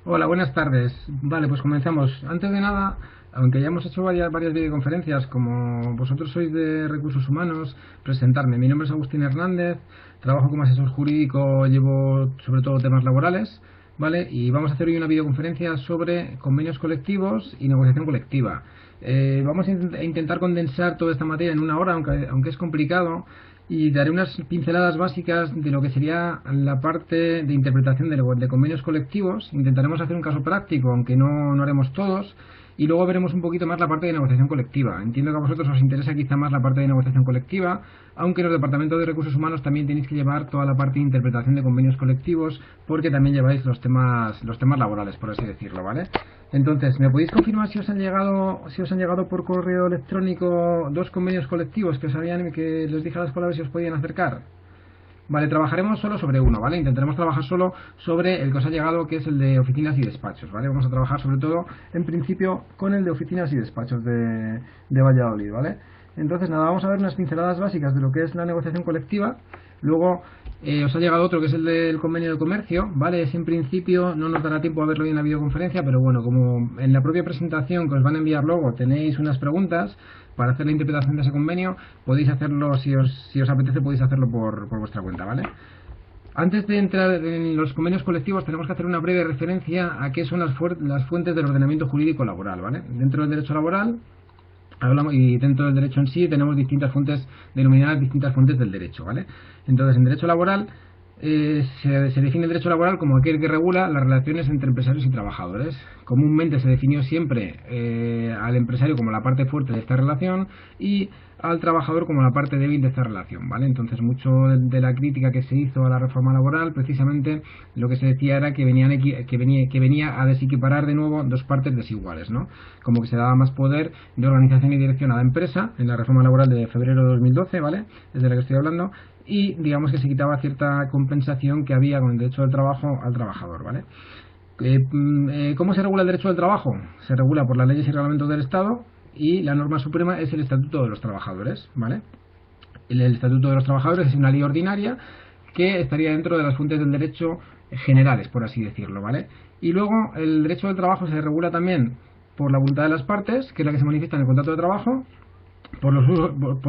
Hola, buenas tardes. Vale, pues comenzamos. Antes de nada, aunque ya hemos hecho varias videoconferencias, como vosotros sois de recursos humanos, presentarme. Mi nombre es Agustín Hernández, trabajo como asesor jurídico, llevo sobre todo temas laborales, ¿vale? Y vamos a hacer hoy una videoconferencia sobre convenios colectivos y negociación colectiva. Vamos a intentar condensar toda esta materia en una hora, aunque es complicado, y daré unas pinceladas básicas de lo que sería la parte de interpretación de convenios colectivos. Intentaremos hacer un caso práctico, aunque no haremos todos, y luego veremos un poquito más la parte de negociación colectiva. Entiendo que a vosotros os interesa quizá más la parte de negociación colectiva, aunque en los departamentos de recursos humanos también tenéis que llevar toda la parte de interpretación de convenios colectivos, porque también lleváis los temas laborales, por así decirlo, ¿vale? Entonces, ¿me podéis confirmar si os han llegado por correo electrónico dos convenios colectivos que les dije a las palabras si os podían acercar? Vale, trabajaremos solo sobre uno, ¿vale? Intentaremos trabajar solo sobre el que os ha llegado, que es el de oficinas y despachos, ¿vale? Vamos a trabajar sobre todo, en principio, con el de oficinas y despachos de Valladolid, ¿vale? Entonces, nada, vamos a ver unas pinceladas básicas de lo que es la negociación colectiva. Luego os ha llegado otro que es el del convenio de comercio, ¿vale? Es en principio, no nos dará tiempo a verlo hoy en la videoconferencia, pero bueno, como en la propia presentación que os van a enviar luego tenéis unas preguntas para hacer la interpretación de ese convenio, podéis hacerlo, si os apetece, podéis hacerlo por vuestra cuenta, ¿vale? Antes de entrar en los convenios colectivos tenemos que hacer una breve referencia a qué son las fuentes del ordenamiento jurídico laboral, ¿vale? Dentro del derecho laboral hablamos, y dentro del derecho en sí tenemos distintas fuentes, denominadas distintas fuentes del derecho, ¿vale? Entonces, en derecho laboral se define el derecho laboral como aquel que regula las relaciones entre empresarios y trabajadores. Comúnmente se definió siempre al empresario como la parte fuerte de esta relación y al trabajador como la parte débil de esta relación, ¿vale? Entonces, mucho de la crítica que se hizo a la reforma laboral, precisamente lo que se decía era que venía a desequiparar de nuevo dos partes desiguales, ¿no? Como que se daba más poder de organización y dirección a la empresa en la reforma laboral de febrero de 2012, ¿vale? Es de la que estoy hablando, y digamos que se quitaba cierta compensación que había con el derecho del trabajo al trabajador, ¿vale? ¿Cómo se regula el derecho del trabajo? Se regula por las leyes y reglamentos del Estado, y la norma suprema es el Estatuto de los Trabajadores, ¿vale? El Estatuto de los Trabajadores es una ley ordinaria que estaría dentro de las fuentes del derecho generales, por así decirlo, ¿vale? Y luego el derecho del trabajo se regula también por la voluntad de las partes, que es la que se manifiesta en el contrato de trabajo, por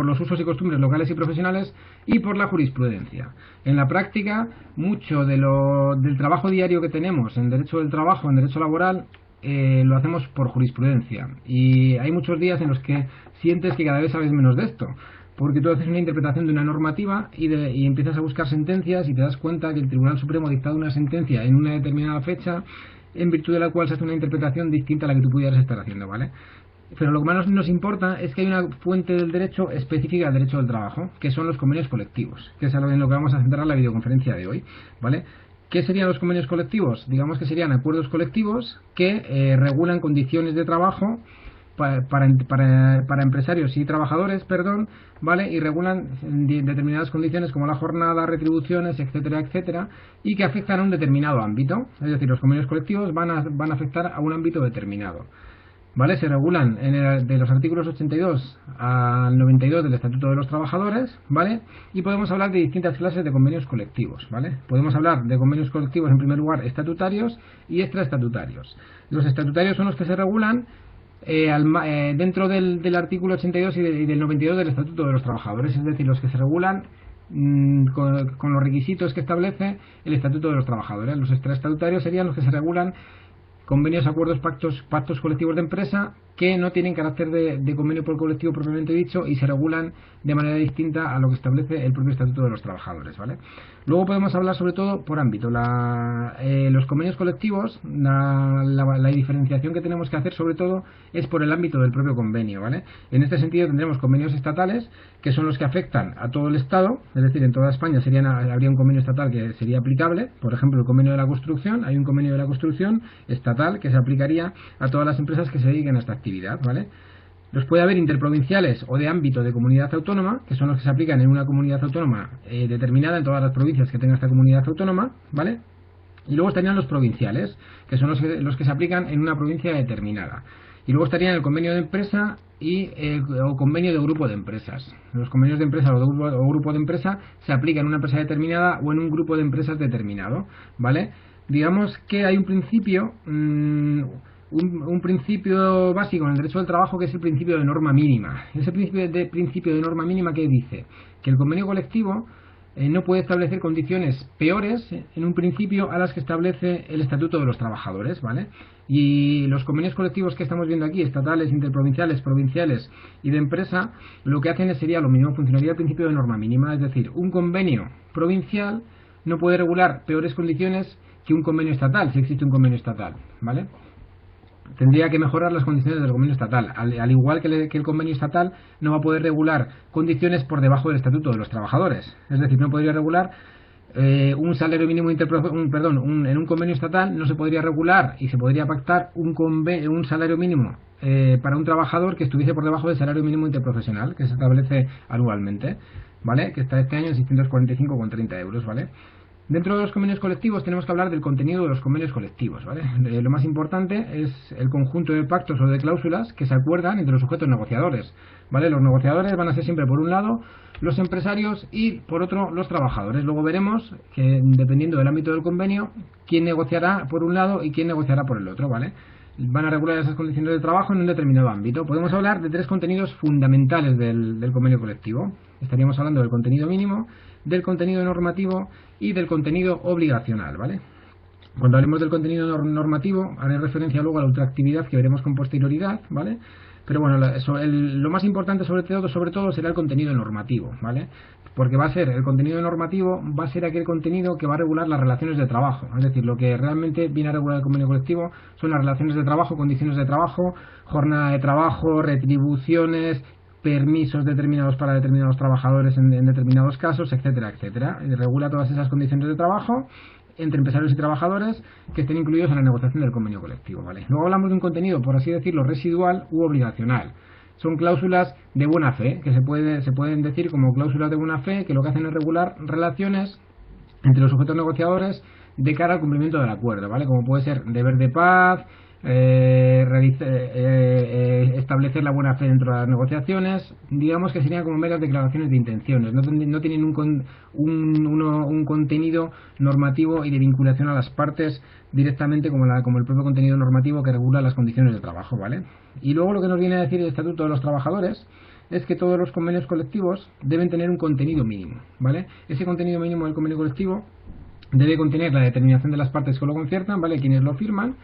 los usos y costumbres locales y profesionales, y por la jurisprudencia. En la práctica, mucho del trabajo diario que tenemos en derecho del trabajo, en derecho laboral, lo hacemos por jurisprudencia. Y hay muchos días en los que sientes que cada vez sabes menos de esto, porque tú haces una interpretación de una normativa y empiezas a buscar sentencias y te das cuenta que el Tribunal Supremo ha dictado una sentencia en una determinada fecha, en virtud de la cual se hace una interpretación distinta a la que tú pudieras estar haciendo, ¿vale? Pero lo que más nos importa es que hay una fuente del derecho específica del derecho del trabajo, que son los convenios colectivos, que es en lo que vamos a centrar la videoconferencia de hoy, ¿vale? ¿Qué serían los convenios colectivos? Digamos que serían acuerdos colectivos que regulan condiciones de trabajo para empresarios y trabajadores, perdón, ¿vale? Y regulan determinadas condiciones como la jornada, retribuciones, etcétera, etcétera, y que afectan a un determinado ámbito. Es decir, los convenios colectivos van a afectar a un ámbito determinado. ¿Vale? Se regulan de los artículos 82 al 92 del Estatuto de los Trabajadores, ¿vale? Y podemos hablar de distintas clases de convenios colectivos, ¿vale? Podemos hablar de convenios colectivos, en primer lugar, estatutarios y extraestatutarios. Los estatutarios son los que se regulan dentro del artículo 82 y del 92 del Estatuto de los Trabajadores, es decir, los que se regulan con los requisitos que establece el Estatuto de los Trabajadores. Los extraestatutarios serían los que se regulan convenios, acuerdos, pactos colectivos de empresa que no tienen carácter de convenio por colectivo propiamente dicho y se regulan de manera distinta a lo que establece el propio Estatuto de los Trabajadores, ¿vale? Luego podemos hablar sobre todo por ámbito. Los convenios colectivos, la diferenciación que tenemos que hacer sobre todo es por el ámbito del propio convenio, ¿vale? En este sentido tendremos convenios estatales, que son los que afectan a todo el Estado, es decir, en toda España habría un convenio estatal que sería aplicable. Por ejemplo, el convenio de la construcción, hay un convenio de la construcción estatal que se aplicaría a todas las empresas que se dediquen a esta actividad, ¿vale? Los puede haber interprovinciales o de ámbito de comunidad autónoma, que son los que se aplican en una comunidad autónoma determinada en todas las provincias que tenga esta comunidad autónoma, ¿vale? Y luego estarían los provinciales, que son los que se aplican en una provincia determinada. Y luego estarían el convenio de empresa o convenio de grupo de empresas. Los convenios de empresa o grupo de empresa se aplican en una empresa determinada o en un grupo de empresas determinado, ¿vale? digamos que hay un principio, un principio básico en el derecho del trabajo, que es el principio de norma mínima. Ese principio de norma mínima, que dice que el convenio colectivo no puede establecer condiciones peores en un principio a las que establece el Estatuto de los Trabajadores, ¿vale? Y los convenios colectivos que estamos viendo aquí, estatales, interprovinciales, provinciales y de empresa, lo que hacen sería lo mismo, funcionaría el principio de norma mínima, es decir, un convenio provincial no puede regular peores condiciones que un convenio estatal, si existe un convenio estatal, ¿vale? Tendría que mejorar las condiciones del convenio estatal, al igual que el convenio estatal no va a poder regular condiciones por debajo del Estatuto de los Trabajadores. Es decir, no podría regular un salario mínimo en un convenio estatal no se podría regular y se podría pactar un salario mínimo para un trabajador que estuviese por debajo del salario mínimo interprofesional, que se establece anualmente, ¿vale? Que está este año en 645,30 euros, ¿vale? Dentro de los convenios colectivos tenemos que hablar del contenido de los convenios colectivos, ¿vale? Lo más importante es el conjunto de pactos o de cláusulas que se acuerdan entre los sujetos negociadores, ¿vale? Los negociadores van a ser siempre, por un lado, los empresarios y, por otro, los trabajadores. Luego veremos que, dependiendo del ámbito del convenio, quién negociará por un lado y quién negociará por el otro, ¿vale? Van a regular esas condiciones de trabajo en un determinado ámbito. Podemos hablar de tres contenidos fundamentales del convenio colectivo. Estaríamos hablando del contenido mínimo, del contenido normativo y del contenido obligacional, ¿vale? Cuando hablemos del contenido normativo, haré referencia luego a la ultraactividad, que veremos con posterioridad, ¿vale? Pero bueno, lo más importante sobre todo será el contenido normativo, ¿vale? Porque el contenido normativo va a ser aquel contenido que va a regular las relaciones de trabajo. Es decir, lo que realmente viene a regular el convenio colectivo son las relaciones de trabajo, condiciones de trabajo, jornada de trabajo, retribuciones, permisos determinados para determinados trabajadores en determinados casos, etcétera, etcétera. Y regula todas esas condiciones de trabajo entre empresarios y trabajadores que estén incluidos en la negociación del convenio colectivo, ¿vale? Luego hablamos de un contenido, por así decirlo, residual u obligacional. Son cláusulas de buena fe, que se pueden decir como cláusulas de buena fe, que lo que hacen es regular relaciones entre los sujetos negociadores de cara al cumplimiento del acuerdo, ¿vale? Como puede ser deber de paz, establecer la buena fe dentro de las negociaciones. Digamos que serían como meras declaraciones de intenciones, no tienen un contenido normativo y de vinculación a las partes directamente como el propio contenido normativo que regula las condiciones de trabajo, ¿vale? Y luego lo que nos viene a decir el Estatuto de los Trabajadores es que todos los convenios colectivos deben tener un contenido mínimo, ¿vale? Ese contenido mínimo del convenio colectivo debe contener la determinación de las partes que lo conciertan, ¿vale? Quienes lo firman,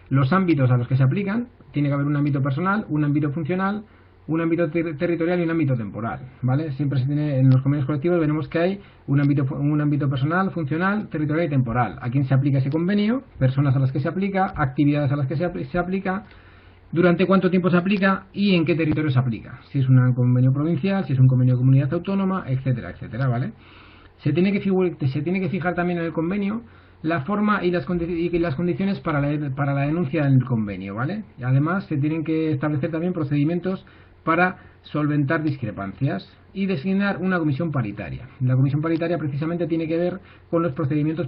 los ámbitos a los que se aplican. Tiene que haber un ámbito personal, un ámbito funcional, un ámbito territorial y un ámbito temporal, ¿vale? Siempre se tiene en los convenios colectivos, veremos que hay un ámbito personal, funcional, territorial y temporal. A quién se aplica ese convenio, personas a las que se aplica, actividades a las que se aplica, durante cuánto tiempo se aplica y en qué territorio se aplica. Si es un convenio provincial, si es un convenio de comunidad autónoma, etcétera, etcétera, ¿vale? Se tiene que fijar también en el convenio la forma y las condiciones para la denuncia del convenio, ¿vale? Y además se tienen que establecer también procedimientos para solventar discrepancias y designar una comisión paritaria. La comisión paritaria precisamente tiene que ver con los procedimientos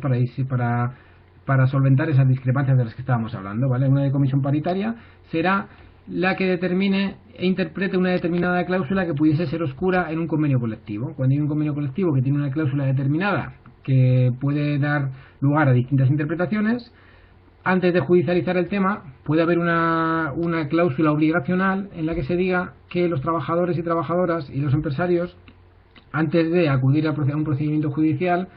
para solventar esas discrepancias de las que estábamos hablando, ¿vale? Una comisión paritaria será la que determine e interprete una determinada cláusula que pudiese ser oscura en un convenio colectivo. Cuando hay un convenio colectivo que tiene una cláusula determinada que puede dar lugar a distintas interpretaciones, antes de judicializar el tema puede haber una cláusula obligacional en la que se diga que los trabajadores y trabajadoras y los empresarios, antes de acudir a un procedimiento judicial,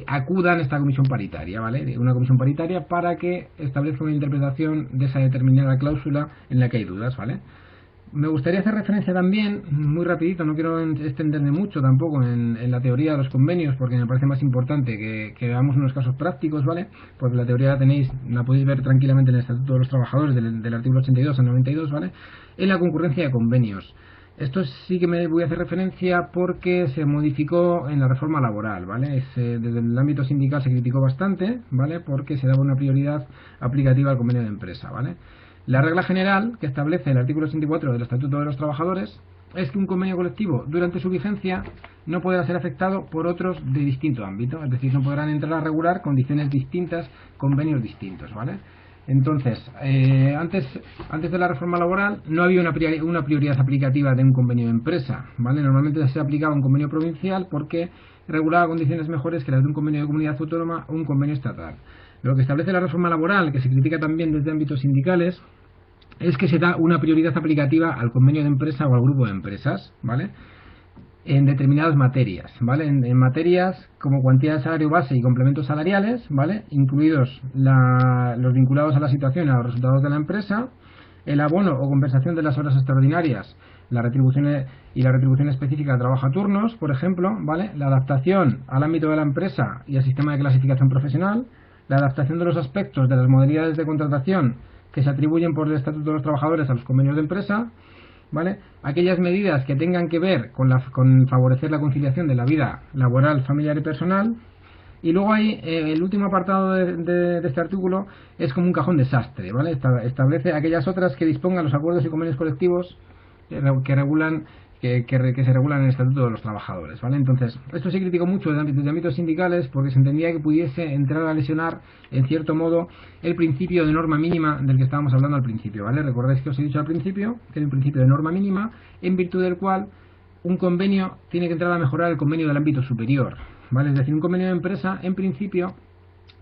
acudan a esta comisión paritaria, ¿vale? Una comisión paritaria para que establezca una interpretación de esa determinada cláusula en la que hay dudas, ¿vale? Me gustaría hacer referencia también, muy rapidito, no quiero extenderme mucho tampoco en la teoría de los convenios, porque me parece más importante que veamos unos casos prácticos, ¿vale? Porque la teoría la podéis ver tranquilamente en el Estatuto de los Trabajadores del artículo 82 al 92, ¿vale? En la concurrencia de convenios. Esto sí que me voy a hacer referencia porque se modificó en la reforma laboral, ¿vale? Desde el ámbito sindical se criticó bastante, ¿vale? Porque se daba una prioridad aplicativa al convenio de empresa, ¿vale? La regla general que establece el artículo 64 del Estatuto de los Trabajadores es que un convenio colectivo durante su vigencia no podrá ser afectado por otros de distinto ámbito, es decir, no podrán entrar a regular condiciones distintas, convenios distintos, ¿vale? Entonces, antes de la reforma laboral no había una prioridad aplicativa de un convenio de empresa, ¿vale? Normalmente se aplicaba un convenio provincial porque regulada a condiciones mejores que las de un convenio de comunidad autónoma o un convenio estatal. Lo que establece la reforma laboral, que se critica también desde ámbitos sindicales, es que se da una prioridad aplicativa al convenio de empresa o al grupo de empresas, ¿vale? En determinadas materias, ¿vale? En materias como cuantía de salario base y complementos salariales, ¿vale? Incluidos los vinculados a la situación y a los resultados de la empresa, el abono o compensación de las horas extraordinarias, la retribución y la retribución específica de trabajo a turnos, por ejemplo, ¿vale? La adaptación al ámbito de la empresa y al sistema de clasificación profesional, la adaptación de los aspectos de las modalidades de contratación que se atribuyen por el Estatuto de los Trabajadores a los convenios de empresa, ¿vale? Aquellas medidas que tengan que ver con favorecer la conciliación de la vida laboral, familiar y personal. Y luego hay el último apartado de este artículo es como un cajón desastre, ¿vale? Establece aquellas otras que dispongan los acuerdos y convenios colectivos que regulan que se regulan en el Estatuto de los Trabajadores, ¿vale? Entonces, esto se criticó mucho desde ámbitos sindicales porque se entendía que pudiese entrar a lesionar, en cierto modo, el principio de norma mínima del que estábamos hablando al principio, ¿vale? Recordáis que os he dicho al principio que hay un principio de norma mínima en virtud del cual un convenio tiene que entrar a mejorar el convenio del ámbito superior, ¿vale? Es decir, un convenio de empresa, en principio,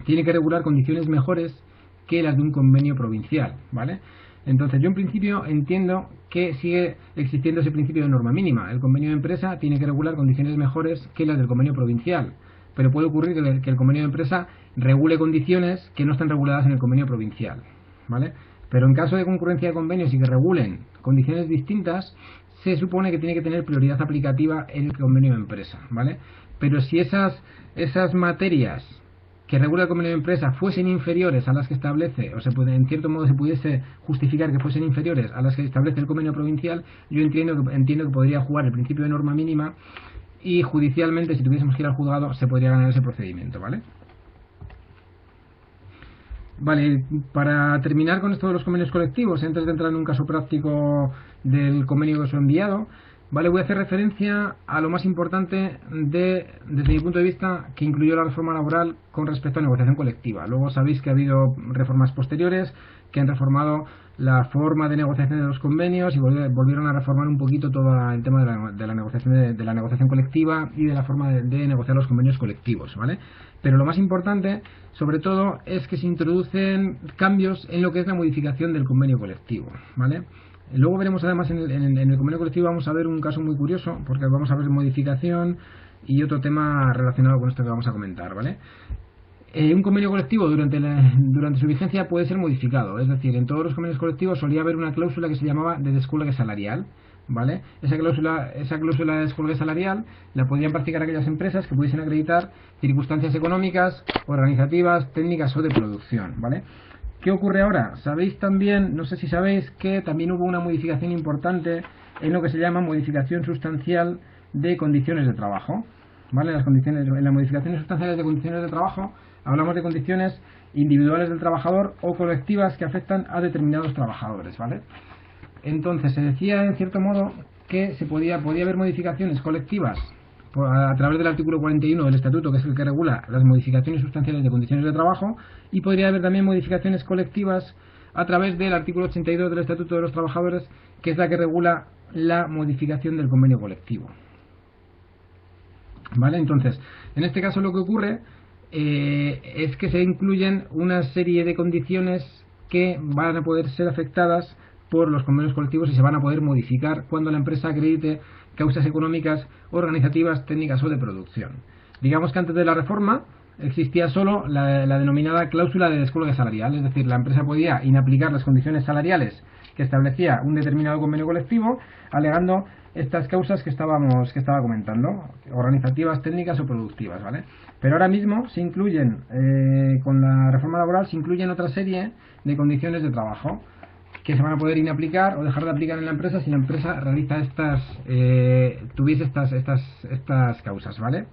tiene que regular condiciones mejores que las de un convenio provincial, ¿vale? Entonces, yo en principio entiendo que sigue existiendo ese principio de norma mínima. El convenio de empresa tiene que regular condiciones mejores que las del convenio provincial, pero puede ocurrir que el convenio de empresa regule condiciones que no están reguladas en el convenio provincial, ¿vale? Pero en caso de concurrencia de convenios y que regulen condiciones distintas, se supone que tiene que tener prioridad aplicativa en el convenio de empresa, ¿vale? Pero si esas materias que regula el convenio de empresa fuesen inferiores a las que establece, o en cierto modo se pudiese justificar que fuesen inferiores a las que establece el convenio provincial, yo entiendo que podría jugar el principio de norma mínima y judicialmente, si tuviésemos que ir al juzgado, se podría ganar ese procedimiento, ¿vale? Vale, para terminar con esto de los convenios colectivos, antes de entrar en un caso práctico del convenio que os he enviado, vale, voy a hacer referencia a lo más importante desde mi punto de vista, que incluyó la reforma laboral con respecto a negociación colectiva. Luego sabéis que ha habido reformas posteriores que han reformado la forma de negociación de los convenios y volvieron a reformar un poquito todo el tema de la negociación colectiva y de la forma de negociar los convenios colectivos, ¿vale? Pero lo más importante, sobre todo, es que se introducen cambios en lo que es la modificación del convenio colectivo, ¿vale? Luego veremos además en el convenio colectivo, vamos a ver un caso muy curioso, porque vamos a ver modificación y otro tema relacionado con esto que vamos a comentar, ¿vale? Un convenio colectivo durante su vigencia puede ser modificado, es decir, en todos los convenios colectivos solía haber una cláusula que se llamaba de descuelgue salarial, ¿vale? Esa cláusula de descuelgue salarial la podrían practicar aquellas empresas que pudiesen acreditar circunstancias económicas, organizativas, técnicas o de producción, ¿vale? ¿Qué ocurre ahora? Sabéis también, no sé si sabéis, que también hubo una modificación importante en lo que se llama modificación sustancial de condiciones de trabajo, ¿vale? En las modificaciones sustanciales de condiciones de trabajo hablamos de condiciones individuales del trabajador o colectivas que afectan a determinados trabajadores, ¿vale? Entonces se decía en cierto modo que podía haber modificaciones colectivas a través del artículo 41 del Estatuto, que es el que regula las modificaciones sustanciales de condiciones de trabajo, y podría haber también modificaciones colectivas a través del artículo 82 del Estatuto de los Trabajadores, que es la que regula la modificación del convenio colectivo, ¿vale? Entonces, en este caso lo que ocurre es que se incluyen una serie de condiciones que van a poder ser afectadas por los convenios colectivos y se van a poder modificar cuando la empresa acredite causas económicas, organizativas, técnicas o de producción. Digamos que antes de la reforma existía solo la denominada cláusula de descuelgue salarial, es decir, la empresa podía inaplicar las condiciones salariales que establecía un determinado convenio colectivo, alegando estas causas que estaba comentando, organizativas, técnicas o productivas, ¿vale? Pero ahora mismo se incluyen, con la reforma laboral, se incluyen otra serie de condiciones de trabajo que se van a poder inaplicar o dejar de aplicar en la empresa si la empresa realiza tuviese estas causas, ¿vale?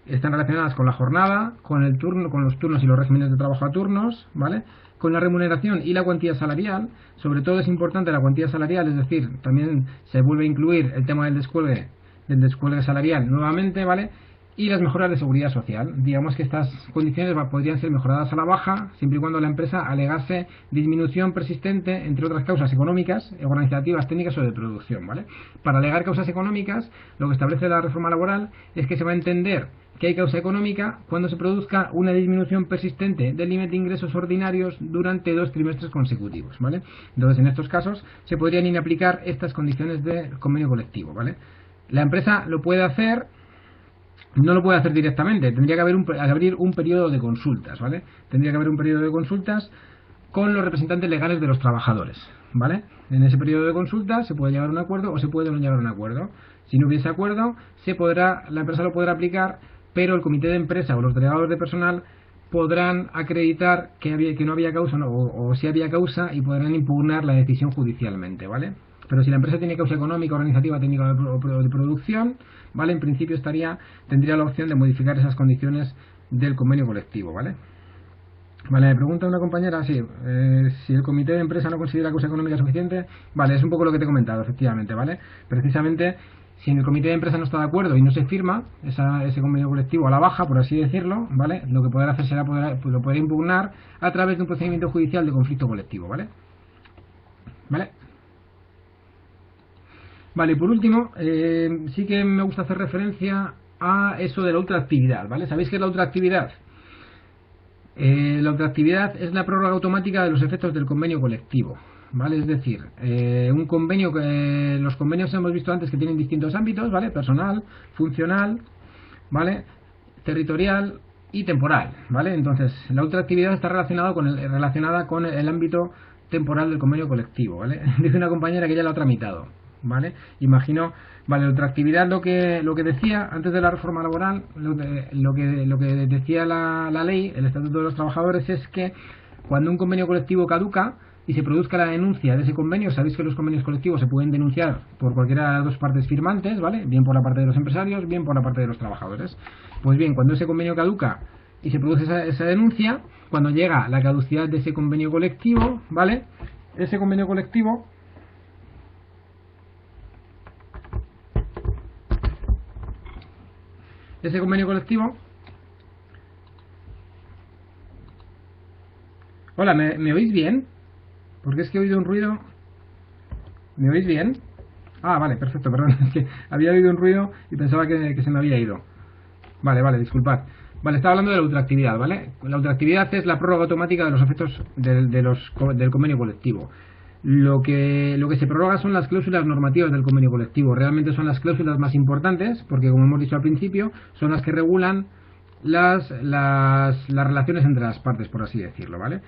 Están relacionadas con la jornada, con el turno, con los turnos y los regímenes de trabajo a turnos, ¿vale? Con la remuneración y la cuantía salarial. Sobre todo es importante la cuantía salarial, es decir, también se vuelve a incluir el tema del descuelgue salarial nuevamente, ¿vale? y las mejoras de seguridad social. Digamos que estas condiciones podrían ser mejoradas a la baja siempre y cuando la empresa alegase disminución persistente, entre otras causas económicas, organizativas, técnicas o de producción, ¿vale? Para alegar causas económicas, lo que establece la reforma laboral es que se va a entender que hay causa económica cuando se produzca una disminución persistente del límite de ingresos ordinarios durante 2 trimestres consecutivos, ¿vale? Entonces, en estos casos se podrían inaplicar estas condiciones de convenio colectivo, ¿vale? La empresa lo puede hacer. No lo puede hacer directamente, tendría que abrir un periodo de consultas, ¿vale? Tendría que haber un periodo de consultas con los representantes legales de los trabajadores, ¿vale? En ese periodo de consultas se puede llegar a un acuerdo o se puede no llegar a un acuerdo. Si no hubiese acuerdo, la empresa lo podrá aplicar, pero el comité de empresa o los delegados de personal podrán acreditar que no había causa o si había causa y podrán impugnar la decisión judicialmente, ¿vale? Pero si la empresa tiene causa económica, organizativa, técnica o de producción, ¿vale? En principio tendría la opción de modificar esas condiciones del convenio colectivo, ¿vale? Vale, me pregunta una compañera, sí, si el comité de empresa no considera causa económica suficiente, vale, es un poco lo que te he comentado, efectivamente, ¿vale? Precisamente, si en el comité de empresa no está de acuerdo y no se firma ese convenio colectivo a la baja, por así decirlo, ¿vale? Lo que podrá hacer será lo podrá impugnar a través de un procedimiento judicial de conflicto colectivo, ¿vale? ¿Vale? Vale, y por último, sí que me gusta hacer referencia a eso de la ultraactividad, ¿vale? ¿Sabéis qué es la ultraactividad? La ultraactividad es la prórroga automática de los efectos del convenio colectivo, ¿vale? Es decir, un convenio los convenios hemos visto antes que tienen distintos ámbitos, ¿vale? Personal, funcional, ¿vale? Territorial y temporal, ¿vale? Entonces, la ultraactividad está relacionada con el ámbito temporal del convenio colectivo, ¿vale? Dice una compañera que ya lo ha tramitado, ¿vale? Imagino, vale, la ultraactividad lo que decía antes de la reforma laboral, lo que decía la ley, el Estatuto de los Trabajadores, es que cuando un convenio colectivo caduca y se produzca la denuncia de ese convenio, sabéis que los convenios colectivos se pueden denunciar por cualquiera de las dos partes firmantes, ¿vale? Bien por la parte de los empresarios, bien por la parte de los trabajadores. Pues bien, cuando ese convenio caduca y se produce esa denuncia, cuando llega la caducidad de ese convenio colectivo, ¿vale? Ese convenio colectivo Hola, ¿me oís bien? Porque es que he oído un ruido. ¿Me oís bien? Ah, vale, perfecto, perdón, es que había oído un ruido y pensaba que se me había ido. Vale, disculpad. Vale, estaba hablando de la ultraactividad, ¿vale? La ultraactividad es la prórroga automática de los efectos del convenio colectivo. Lo que se prorroga son las cláusulas normativas del convenio colectivo. Realmente son las cláusulas más importantes, porque como hemos dicho al principio, son las que regulan las relaciones entre las partes, por así decirlo, ¿vale?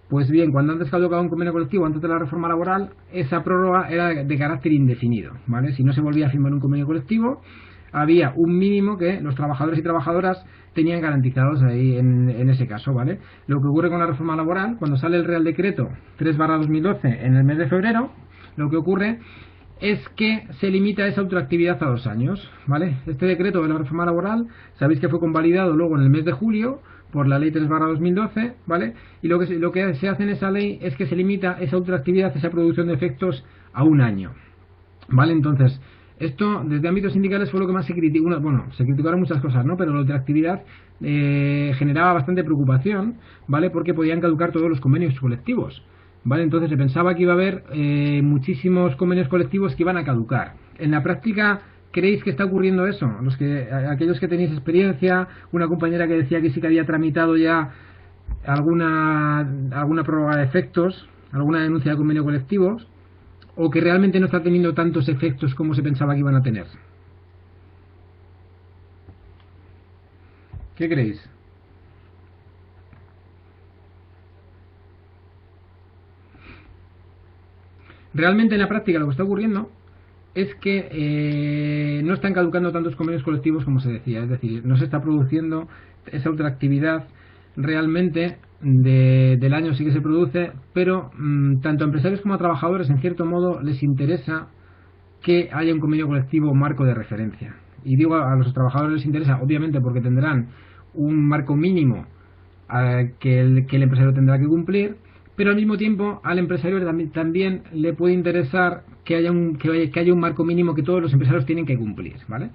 Pues bien, cuando antes caducaba un convenio colectivo, antes de la reforma laboral, esa prórroga era de carácter indefinido, ¿vale? Si no se volvía a firmar un convenio colectivo, había un mínimo que los trabajadores y trabajadoras tenían garantizados ahí en ese caso, ¿vale? Lo que ocurre con la reforma laboral, cuando sale el Real Decreto 3/2012 en el mes de febrero, lo que ocurre es que se limita esa ultraactividad a 2 años, ¿vale? Este decreto de la reforma laboral, sabéis que fue convalidado luego en el mes de julio por la ley 3/2012, ¿vale? Y lo que se hace en esa ley es que se limita esa ultraactividad, esa producción de efectos a 1 año, ¿vale? Entonces, esto desde ámbitos sindicales fue lo que más se criticó. Bueno, se criticaron muchas cosas, ¿no? Pero la ultraactividad generaba bastante preocupación, ¿vale? Porque podían caducar todos los convenios colectivos, ¿vale? Entonces se pensaba que iba a haber muchísimos convenios colectivos que iban a caducar. En la práctica, ¿creéis que está ocurriendo eso? Aquellos que tenéis experiencia, una compañera que decía que sí que había tramitado ya alguna prórroga de efectos, alguna denuncia de convenio colectivos, o que realmente no está teniendo tantos efectos como se pensaba que iban a tener. ¿Qué creéis? Realmente en la práctica lo que está ocurriendo es que no están caducando tantos convenios colectivos como se decía, es decir, no se está produciendo esa ultraactividad realmente del año. Sí que se produce, pero tanto a empresarios como a trabajadores en cierto modo les interesa que haya un convenio colectivo marco de referencia. Y digo, a los trabajadores les interesa obviamente porque tendrán un marco mínimo que el empresario tendrá que cumplir, pero al mismo tiempo al empresario también le puede interesar que haya un marco mínimo que todos los empresarios tienen que cumplir, ¿vale?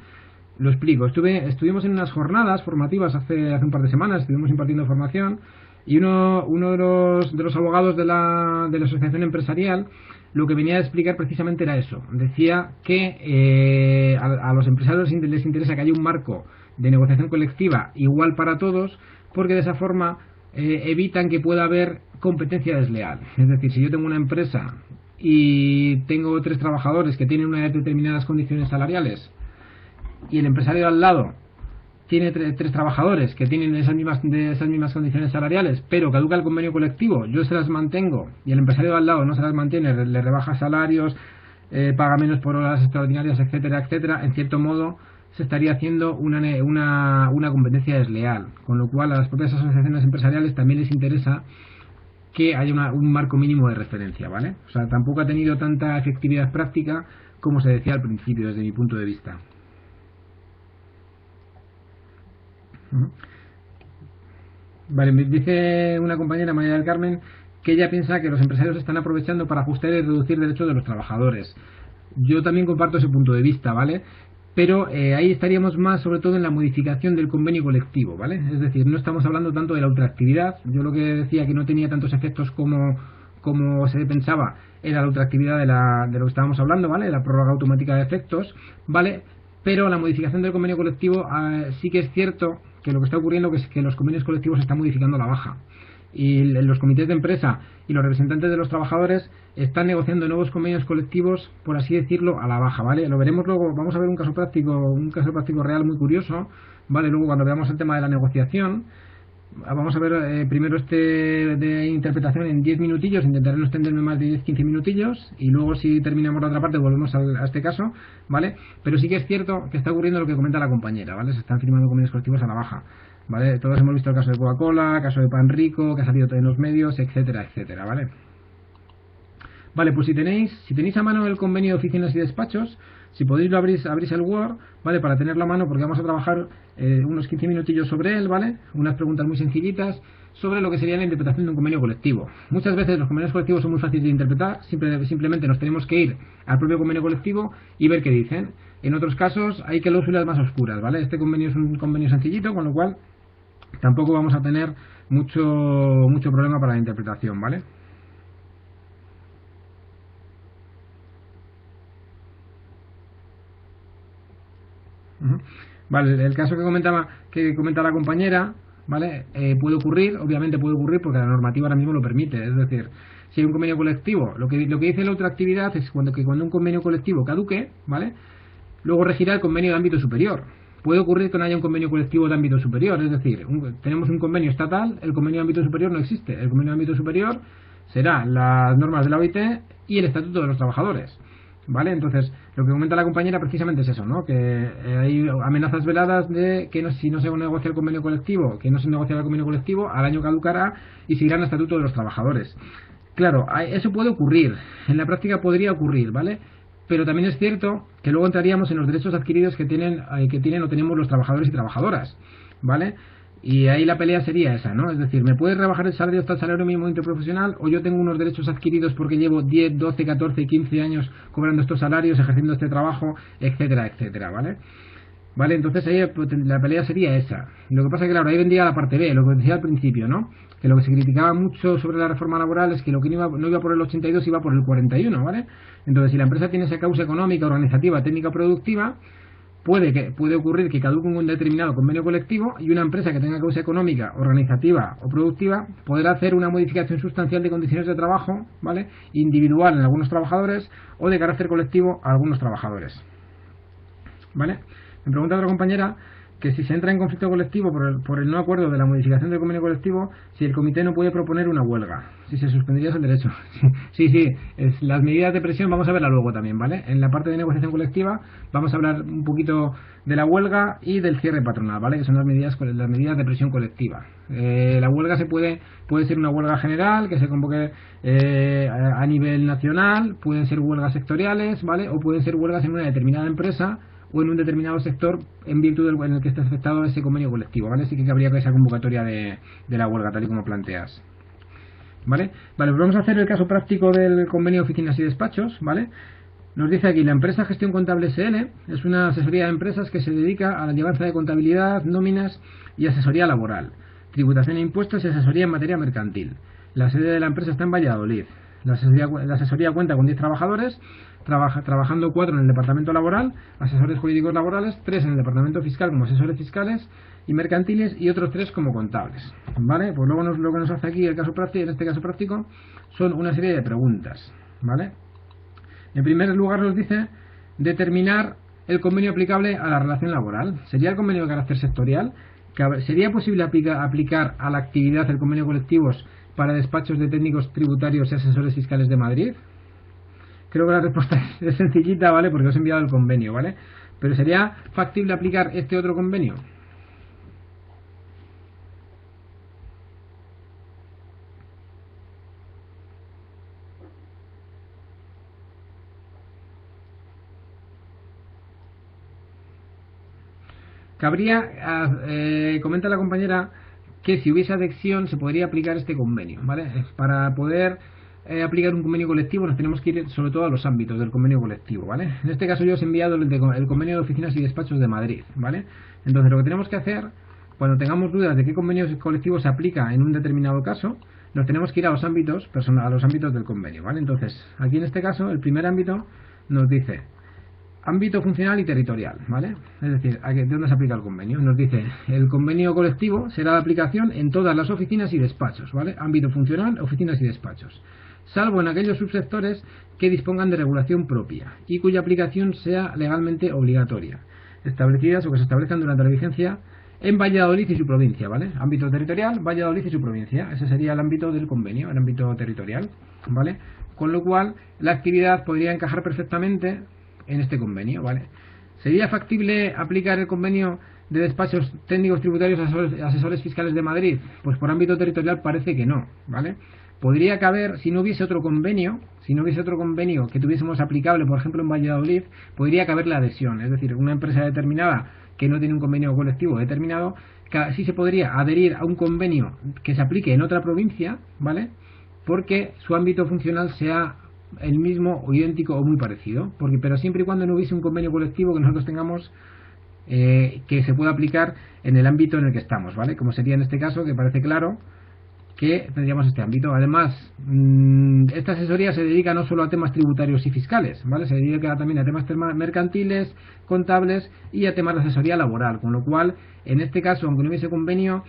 Lo explico. Estuvimos en unas jornadas formativas hace un par de semanas, estuvimos impartiendo formación y uno de los abogados de la asociación empresarial lo que venía a explicar precisamente era eso. Decía que a los empresarios les interesa que haya un marco de negociación colectiva igual para todos, porque de esa forma evitan que pueda haber competencia desleal. Es decir, si yo tengo una empresa y tengo 3 trabajadores que tienen unas determinadas condiciones salariales y el empresario de al lado tiene 3 trabajadores que tienen esas mismas condiciones salariales, pero caduca el convenio colectivo, yo se las mantengo y el empresario de al lado no se las mantiene, le rebaja salarios, paga menos por horas extraordinarias, etcétera, etcétera, en cierto modo se estaría haciendo una competencia desleal, con lo cual a las propias asociaciones empresariales también les interesa que haya un marco mínimo de referencia, ¿vale? O sea, tampoco ha tenido tanta efectividad práctica como se decía al principio, desde mi punto de vista. Vale, me dice una compañera, María del Carmen, que ella piensa que los empresarios están aprovechando para ajustar y reducir derechos de los trabajadores. Yo también comparto ese punto de vista, ¿vale? Pero ahí estaríamos más sobre todo en la modificación del convenio colectivo, ¿vale? Es decir, no estamos hablando tanto de la ultraactividad. Yo lo que decía que no tenía tantos efectos como se pensaba era la ultraactividad de lo que estábamos hablando, ¿vale? La prórroga automática de efectos, ¿vale? Pero la modificación del convenio colectivo sí que es cierto que lo que está ocurriendo es que los convenios colectivos se están modificando a la baja y los comités de empresa y los representantes de los trabajadores están negociando nuevos convenios colectivos, por así decirlo, a la baja, ¿vale? Lo veremos luego, vamos a ver un caso práctico real muy curioso, ¿vale? Luego cuando veamos el tema de la negociación, vamos a ver primero de interpretación en 10 minutillos, intentaré no extenderme más de 10-15 minutillos y luego si terminamos la otra parte volvemos a este caso, ¿vale? Pero sí que es cierto que está ocurriendo lo que comenta la compañera, ¿vale? Se están firmando convenios colectivos a la baja, ¿vale? Todos hemos visto el caso de Coca-Cola, caso de Pan Rico, que ha salido en los medios, etcétera, etcétera, ¿vale? Vale, pues si tenéis a mano el convenio de oficinas y despachos, si podéis lo abrís el Word, ¿vale? Para tenerlo a mano porque vamos a trabajar unos 15 minutillos sobre él, ¿vale? Unas preguntas muy sencillitas sobre lo que sería la interpretación de un convenio colectivo. Muchas veces los convenios colectivos son muy fáciles de interpretar, simplemente nos tenemos que ir al propio convenio colectivo y ver qué dicen. En otros casos hay cláusulas más oscuras, ¿vale? Este convenio es un convenio sencillito, con lo cual tampoco vamos a tener mucho problema para la interpretación, ¿vale? Vale, el caso que comenta la compañera, ¿vale? Puede ocurrir, obviamente puede ocurrir porque la normativa ahora mismo lo permite, es decir, si hay un convenio colectivo, lo que dice la otra actividad es que cuando un convenio colectivo caduque, ¿vale? Luego regirá el convenio de ámbito superior. Puede ocurrir que no haya un convenio colectivo de ámbito superior, es decir, tenemos un convenio estatal, el convenio de ámbito superior no existe, el convenio de ámbito superior será las normas de la OIT y el estatuto de los trabajadores. ¿Vale? Entonces, lo que comenta la compañera precisamente es eso, ¿no? Que hay amenazas veladas de que si no se negocia el convenio colectivo, que no se negocia el convenio colectivo, al año caducará y seguirá el estatuto de los trabajadores. Claro, eso puede ocurrir, en la práctica podría ocurrir, ¿vale? Pero también es cierto que luego entraríamos en los derechos adquiridos que tienen o tenemos los trabajadores y trabajadoras, ¿vale? Y ahí la pelea sería esa, ¿no? Es decir, ¿me puedes rebajar el salario hasta el salario mínimo interprofesional o yo tengo unos derechos adquiridos porque llevo 10, 12, 14, 15 años cobrando estos salarios, ejerciendo este trabajo, etcétera, etcétera, ¿vale? Vale, entonces ahí la pelea sería esa. Lo que pasa es que, claro, ahí vendría la parte B, lo que decía al principio, ¿no? Que lo que se criticaba mucho sobre la reforma laboral es que lo que no iba por el 82, iba por el 41, ¿vale? Entonces, si la empresa tiene esa causa económica, organizativa, técnica o productiva, puede ocurrir que caduque un determinado convenio colectivo y una empresa que tenga causa económica, organizativa o productiva podrá hacer una modificación sustancial de condiciones de trabajo, ¿vale? Individual en algunos trabajadores o de carácter colectivo a algunos trabajadores, ¿vale? Me pregunta otra compañera que si se entra en conflicto colectivo por el no acuerdo de la modificación del convenio colectivo, si el comité no puede proponer una huelga, si se suspendería el derecho. Sí, las medidas de presión vamos a verla luego también, ¿vale? En la parte de negociación colectiva vamos a hablar un poquito de la huelga y del cierre patronal, ¿vale? Que son las medidas de presión colectiva. La huelga puede ser una huelga general que se convoque a nivel nacional, pueden ser huelgas sectoriales, ¿vale? O pueden ser huelgas en una determinada empresa o en un determinado sector en virtud en el que esté afectado ese convenio colectivo, ¿vale? Así que habría esa convocatoria de la huelga, tal y como planteas. ¿Vale? Vale, pues vamos a hacer el caso práctico del convenio de oficinas y despachos, ¿vale? Nos dice aquí, la empresa Gestión Contable SL es una asesoría de empresas que se dedica a la llevanza de contabilidad, nóminas y asesoría laboral, tributación e impuestos y asesoría en materia mercantil. La sede de la empresa está en Valladolid. La asesoría cuenta con 10 trabajadores, trabajando 4 en el departamento laboral, asesores jurídicos laborales, 3 en el departamento fiscal como asesores fiscales y mercantiles y otros 3 como contables. ¿Vale? Pues luego lo que nos hace aquí en este caso práctico son una serie de preguntas. ¿Vale? En primer lugar nos dice determinar el convenio aplicable a la relación laboral. ¿Sería el convenio de carácter sectorial? ¿Sería posible aplicar a la actividad el convenio colectivos para despachos de técnicos tributarios y asesores fiscales de Madrid? Creo que la respuesta es sencillita, ¿vale? Porque os he enviado el convenio, ¿vale? Pero ¿sería factible aplicar este otro convenio? Comenta la compañera que si hubiese adhesión se podría aplicar este convenio, ¿vale? Para poder aplicar un convenio colectivo nos tenemos que ir sobre todo a los ámbitos del convenio colectivo, ¿vale? En este caso yo os he enviado el convenio de oficinas y despachos de Madrid, ¿vale? Entonces lo que tenemos que hacer, cuando tengamos dudas de qué convenio colectivo se aplica en un determinado caso, nos tenemos que ir a los ámbitos del convenio, ¿vale? Entonces, aquí en este caso, el primer ámbito nos dice ámbito funcional y territorial, ¿vale? Es decir, ¿de dónde se aplica el convenio? Nos dice, el convenio colectivo será de aplicación en todas las oficinas y despachos, ¿vale? Ámbito funcional, oficinas y despachos, salvo en aquellos subsectores que dispongan de regulación propia y cuya aplicación sea legalmente obligatoria, establecidas o que se establezcan durante la vigencia en Valladolid y su provincia, ¿vale? Ámbito territorial, Valladolid y su provincia, ese sería el ámbito del convenio, el ámbito territorial, ¿vale? Con lo cual, la actividad podría encajar perfectamente en este convenio, ¿vale? ¿Sería factible aplicar el convenio de despachos técnicos tributarios asesores fiscales de Madrid? Pues por ámbito territorial parece que no, ¿vale? Podría caber, si no hubiese otro convenio que tuviésemos aplicable, por ejemplo en Valladolid, podría caber la adhesión, es decir, una empresa determinada que no tiene un convenio colectivo determinado, sí se podría adherir a un convenio que se aplique en otra provincia, ¿vale? Porque su ámbito funcional sea el mismo o idéntico o muy parecido, pero siempre y cuando no hubiese un convenio colectivo que nosotros tengamos que se pueda aplicar en el ámbito en el que estamos, ¿vale? Como sería en este caso, que parece claro que tendríamos este ámbito. Además, esta asesoría se dedica no solo a temas tributarios y fiscales, ¿vale? Se dedica también a temas mercantiles, contables y a temas de asesoría laboral, con lo cual, en este caso, aunque no hubiese convenio,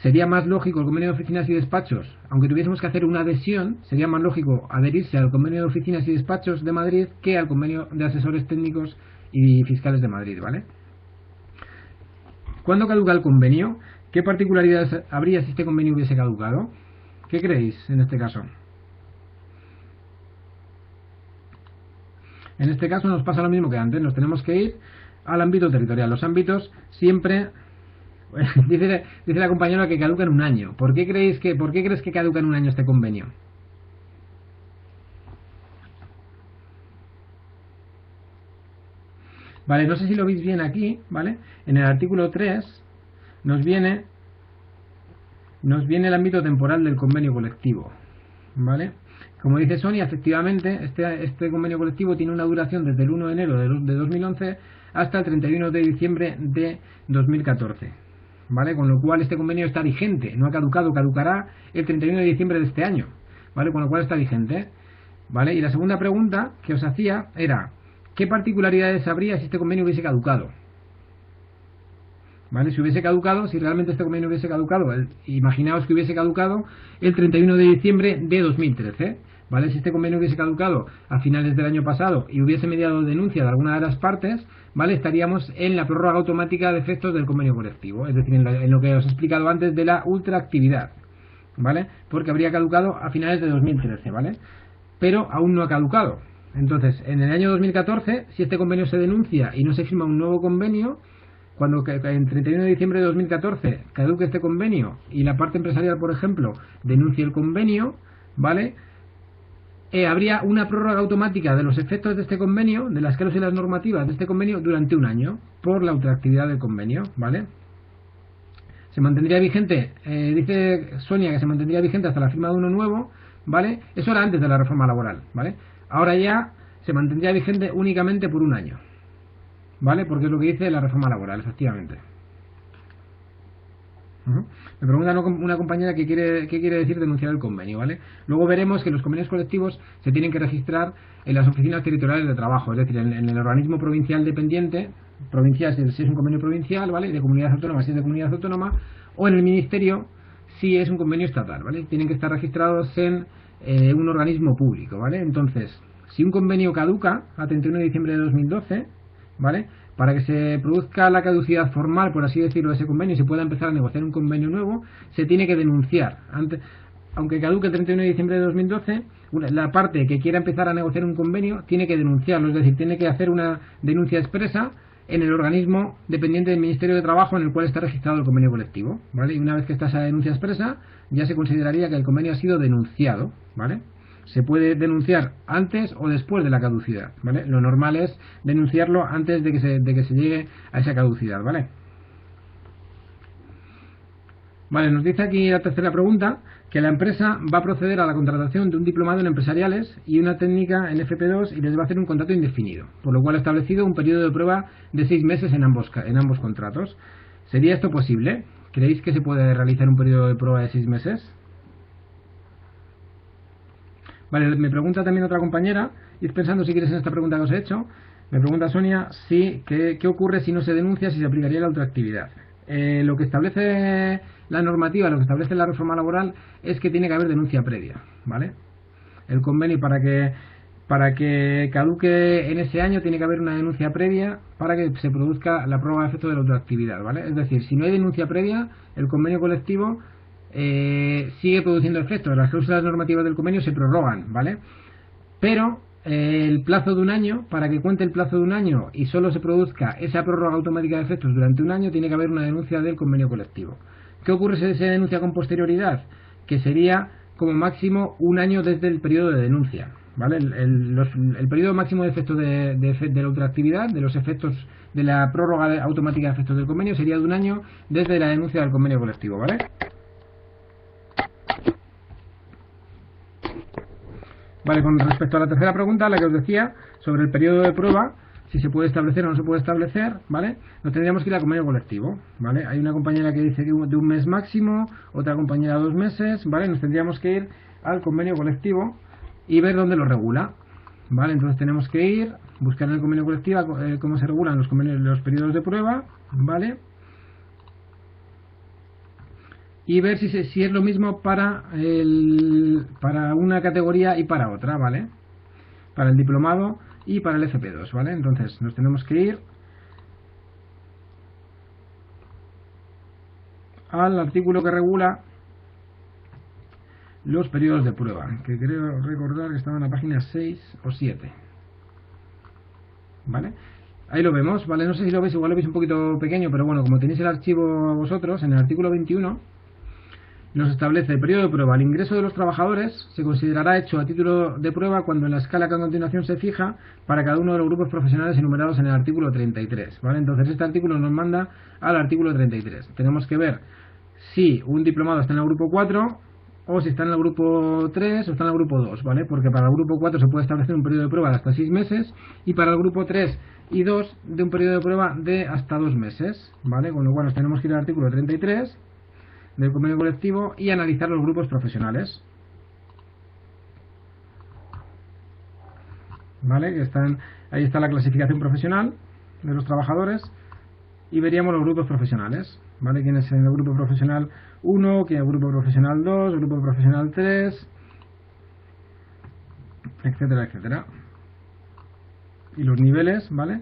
sería más lógico el convenio de oficinas y despachos, aunque tuviésemos que hacer una adhesión, sería más lógico adherirse al convenio de oficinas y despachos de Madrid que al convenio de asesores técnicos y fiscales de Madrid, ¿vale? ¿Cuándo caduca el convenio? ¿Qué particularidades habría si este convenio hubiese caducado? ¿Qué creéis en este caso? En este caso nos pasa lo mismo que antes, nos tenemos que ir al ámbito territorial. Los ámbitos siempre... dice la compañera que caduca en un año. ¿Por qué crees que caduca en un año este convenio? Vale, no sé si lo veis bien aquí, ¿vale? En el artículo 3 nos viene el ámbito temporal del convenio colectivo, ¿vale? Como dice Sonia, efectivamente, este convenio colectivo tiene una duración desde el 1 de enero de 2011 hasta el 31 de diciembre de 2014. ¿Vale? Con lo cual este convenio está vigente, no ha caducado, caducará el 31 de diciembre de este año, ¿vale? Con lo cual está vigente, ¿vale? Y la segunda pregunta que os hacía era, ¿qué particularidades habría si este convenio hubiese caducado? ¿Vale? Si hubiese caducado, si realmente este convenio hubiese caducado, imaginaos que hubiese caducado el 31 de diciembre de 2013, ¿vale? Si este convenio hubiese caducado a finales del año pasado y hubiese mediado denuncia de alguna de las partes, ¿vale? Estaríamos en la prórroga automática de efectos del convenio colectivo, es decir, en lo que os he explicado antes de la ultraactividad, ¿vale? Porque habría caducado a finales de 2013, ¿vale? Pero aún no ha caducado. Entonces, en el año 2014, si este convenio se denuncia y no se firma un nuevo convenio, cuando en 31 de diciembre de 2014 caduque este convenio y la parte empresarial, por ejemplo, denuncie el convenio, ¿vale? Habría una prórroga automática de los efectos de este convenio, de las cláusulas normativas de este convenio, durante un año, por la ultraactividad del convenio, ¿vale? Se mantendría vigente, dice Sonia que se mantendría vigente hasta la firma de uno nuevo, ¿vale? Eso era antes de la reforma laboral, ¿vale? Ahora ya se mantendría vigente únicamente por un año, ¿vale? Porque es lo que dice la reforma laboral, efectivamente. Me pregunta una compañera qué quiere decir denunciar el convenio, ¿vale? Luego veremos que los convenios colectivos se tienen que registrar en las oficinas territoriales de trabajo, es decir, en el organismo provincial dependiente, provincial si es un convenio provincial, ¿vale? De comunidad autónoma si es de comunidad autónoma, o en el ministerio si es un convenio estatal, ¿vale? Tienen que estar registrados en un organismo público, ¿vale? Entonces, si un convenio caduca a 31 de diciembre de 2012, ¿vale? Para que se produzca la caducidad formal, por así decirlo, de ese convenio y se pueda empezar a negociar un convenio nuevo, se tiene que denunciar. Aunque caduque el 31 de diciembre de 2012, la parte que quiera empezar a negociar un convenio tiene que denunciarlo, es decir, tiene que hacer una denuncia expresa en el organismo dependiente del Ministerio de Trabajo en el cual está registrado el convenio colectivo, ¿vale? Y una vez que está esa denuncia expresa, ya se consideraría que el convenio ha sido denunciado, ¿vale? Se puede denunciar antes o después de la caducidad, ¿vale? Lo normal es denunciarlo antes de que se llegue a esa caducidad, ¿vale? Vale, nos dice aquí la tercera pregunta que la empresa va a proceder a la contratación de un diplomado en empresariales y una técnica en FP2 y les va a hacer un contrato indefinido, por lo cual ha establecido un periodo de prueba de 6 meses en ambos contratos. ¿Sería esto posible? ¿Creéis que se puede realizar un periodo de prueba de 6 meses? Vale, me pregunta también otra compañera, id pensando si quieres en esta pregunta que os he hecho. Me pregunta Sonia si ¿qué ocurre si no se denuncia, si se aplicaría la ultraactividad? Lo que establece la normativa, lo que establece la reforma laboral es que tiene que haber denuncia previa, ¿vale? El convenio para que caduque en ese año tiene que haber una denuncia previa para que se produzca la prueba de efecto de la ultraactividad, ¿vale? Es decir, si no hay denuncia previa, el convenio colectivo sigue produciendo efectos, las cláusulas normativas del convenio se prorrogan, ¿vale? Pero el plazo de un año, para que cuente el plazo de un año y solo se produzca esa prórroga automática de efectos durante un año, tiene que haber una denuncia del convenio colectivo. ¿Qué ocurre si se denuncia con posterioridad? Que sería como máximo un año desde el periodo de denuncia, ¿vale? El periodo máximo de efectos de la ultraactividad, de los efectos de la prórroga automática de efectos del convenio, sería de un año desde la denuncia del convenio colectivo, ¿vale? Vale, con respecto a la tercera pregunta, la que os decía, sobre el periodo de prueba, si se puede establecer o no se puede establecer, ¿vale? Nos tendríamos que ir al convenio colectivo, ¿vale? Hay una compañera que dice que de un mes máximo, otra compañera 2 meses, ¿vale? Nos tendríamos que ir al convenio colectivo y ver dónde lo regula, ¿vale? Entonces tenemos que ir, buscar en el convenio colectivo cómo se regulan los periodos de prueba, ¿vale? Y ver si es lo mismo para una categoría y para otra, ¿vale? Para el diplomado y para el FP2, ¿vale? Entonces nos tenemos que ir al artículo que regula los periodos de prueba, que creo recordar que estaba en la página 6 o 7, ¿vale? Ahí lo vemos, ¿vale? No sé si lo veis, igual lo veis un poquito pequeño, pero bueno, como tenéis el archivo vosotros, en el artículo 21 nos establece el periodo de prueba. El ingreso de los trabajadores se considerará hecho a título de prueba cuando en la escala que a continuación se fija para cada uno de los grupos profesionales enumerados en el artículo 33, ¿vale? Entonces este artículo nos manda al artículo 33. Tenemos que ver si un diplomado está en el grupo 4 o si está en el grupo 3 o está en el grupo 2, ¿vale? Porque para el grupo 4 se puede establecer un periodo de prueba de hasta 6 meses y para el grupo 3 y 2 de un periodo de prueba de hasta 2 meses, ¿vale? Con lo cual nos tenemos que ir al artículo 33 del convenio colectivo y analizar los grupos profesionales, ¿vale? Que ahí está la clasificación profesional de los trabajadores y veríamos los grupos profesionales, ¿vale? Quién es el grupo profesional 1, quién es el grupo profesional 2, el grupo profesional 3, etcétera, etcétera. Y los niveles, ¿vale?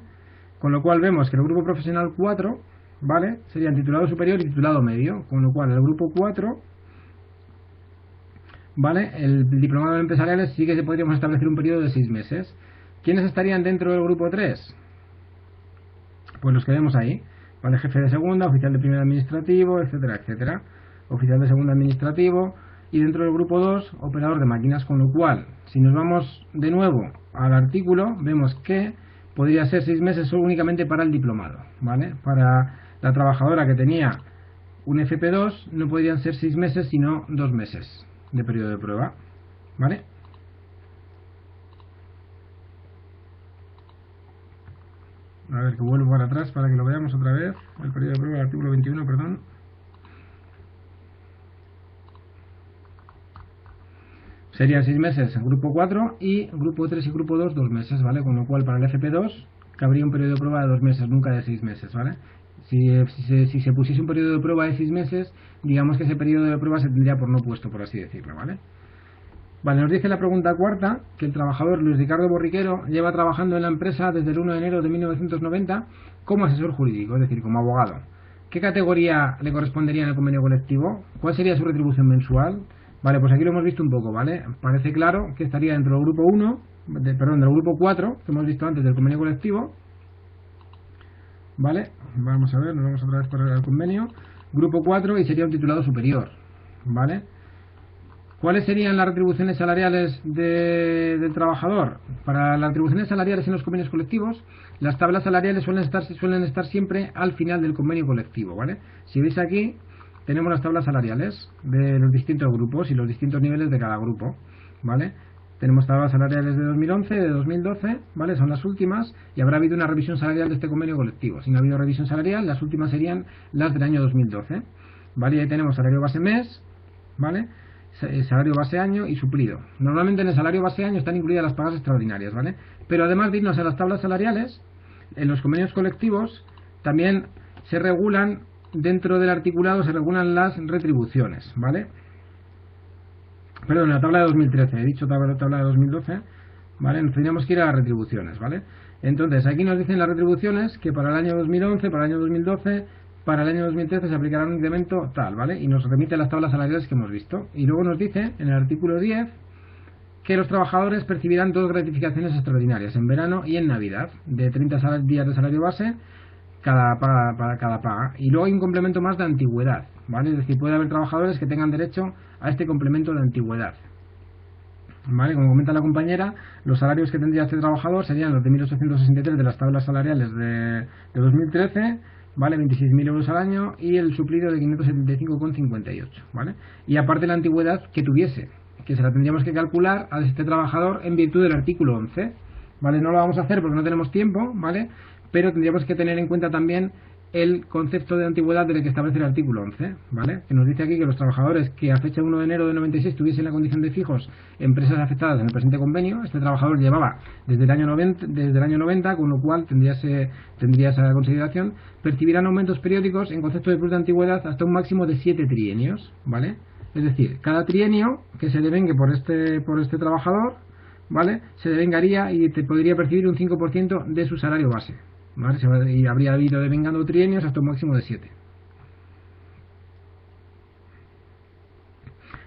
Con lo cual vemos que el grupo profesional 4, ¿vale? Serían titulado superior y titulado medio, con lo cual el grupo 4, ¿vale? El diplomado de empresariales sí que podríamos establecer un periodo de 6 meses. ¿Quiénes estarían dentro del grupo 3? Pues los que vemos ahí, ¿vale? Jefe de segunda, oficial de primer administrativo, etcétera, etcétera. Oficial de segundo administrativo y dentro del grupo 2, operador de máquinas, con lo cual, si nos vamos de nuevo al artículo, vemos que podría ser 6 meses solo únicamente para el diplomado, ¿vale? Para la trabajadora que tenía un FP2 no podrían ser 6 meses sino 2 meses de periodo de prueba, ¿vale? A ver, que vuelvo para atrás para que lo veamos otra vez. El periodo de prueba del artículo 21, perdón. Serían 6 meses en grupo 4 y grupo 3 y grupo 2 2 meses, ¿vale? Con lo cual para el FP2 cabría un periodo de prueba de 2 meses, nunca de 6 meses, ¿vale? Si se pusiese un periodo de prueba de 6 meses, digamos que ese periodo de prueba se tendría por no puesto, por así decirlo, ¿vale? Vale, nos dice la pregunta cuarta que el trabajador Luis Ricardo Borriquero lleva trabajando en la empresa desde el 1 de enero de 1990 como asesor jurídico, es decir, como abogado. ¿Qué categoría le correspondería en el convenio colectivo? ¿Cuál sería su retribución mensual? Vale, pues aquí lo hemos visto un poco, ¿vale? Parece claro que estaría dentro del grupo 1, perdón, del grupo 4, que hemos visto antes del convenio colectivo. ¿Vale? Vamos a ver, nos vamos otra vez por el convenio. Grupo 4 y sería un titulado superior, ¿vale? ¿Cuáles serían las retribuciones salariales del trabajador? Para las retribuciones salariales en los convenios colectivos, las tablas salariales suelen estar siempre al final del convenio colectivo, ¿vale? Si veis aquí, tenemos las tablas salariales de los distintos grupos y los distintos niveles de cada grupo, ¿vale? Tenemos tablas salariales de 2011, de 2012, ¿vale? Son las últimas y habrá habido una revisión salarial de este convenio colectivo. Si no ha habido revisión salarial, las últimas serían las del año 2012, ¿vale? Y ahí tenemos salario base mes, ¿vale? Salario base año y suplido. Normalmente en el salario base año están incluidas las pagas extraordinarias, ¿vale? Pero además de irnos a las tablas salariales, en los convenios colectivos también se regulan, dentro del articulado se regulan las retribuciones, ¿vale? Perdón, la tabla de 2013, he dicho tabla de 2012, ¿vale? Nos tendríamos que ir a las retribuciones, ¿vale? Entonces, aquí nos dicen las retribuciones que para el año 2011, para el año 2012, para el año 2013 se aplicará un incremento tal, ¿vale? Y nos remite las tablas salariales que hemos visto. Y luego nos dice, en el artículo 10, que los trabajadores percibirán 2 gratificaciones extraordinarias, en verano y en Navidad, de 30 días de salario base para cada paga. Y luego hay un complemento más de antigüedad, ¿vale? Es decir, puede haber trabajadores que tengan derecho a este complemento de antigüedad, ¿vale? Como comenta la compañera, los salarios que tendría este trabajador serían los de 1.863 de las tablas salariales de 2013, ¿vale? 26.000 euros al año y el suplido de 575,58, ¿vale? Y aparte la antigüedad que tuviese, que se la tendríamos que calcular a este trabajador en virtud del artículo 11, ¿vale? No lo vamos a hacer porque no tenemos tiempo, ¿vale? Pero tendríamos que tener en cuenta también el concepto de antigüedad del que establece el artículo 11, ¿vale? Que nos dice aquí que los trabajadores que a fecha 1 de enero de 96 tuviesen la condición de fijos empresas afectadas en el presente convenio, este trabajador llevaba desde el año 90, con lo cual tendría esa consideración, percibirán aumentos periódicos en concepto de plus de antigüedad hasta un máximo de 7 trienios, ¿vale? Es decir, cada trienio que se devengue por este trabajador, ¿vale? Se devengaría y te podría percibir un 5% de su salario base, ¿vale? Y habría habido devengando trienios hasta un máximo de 7.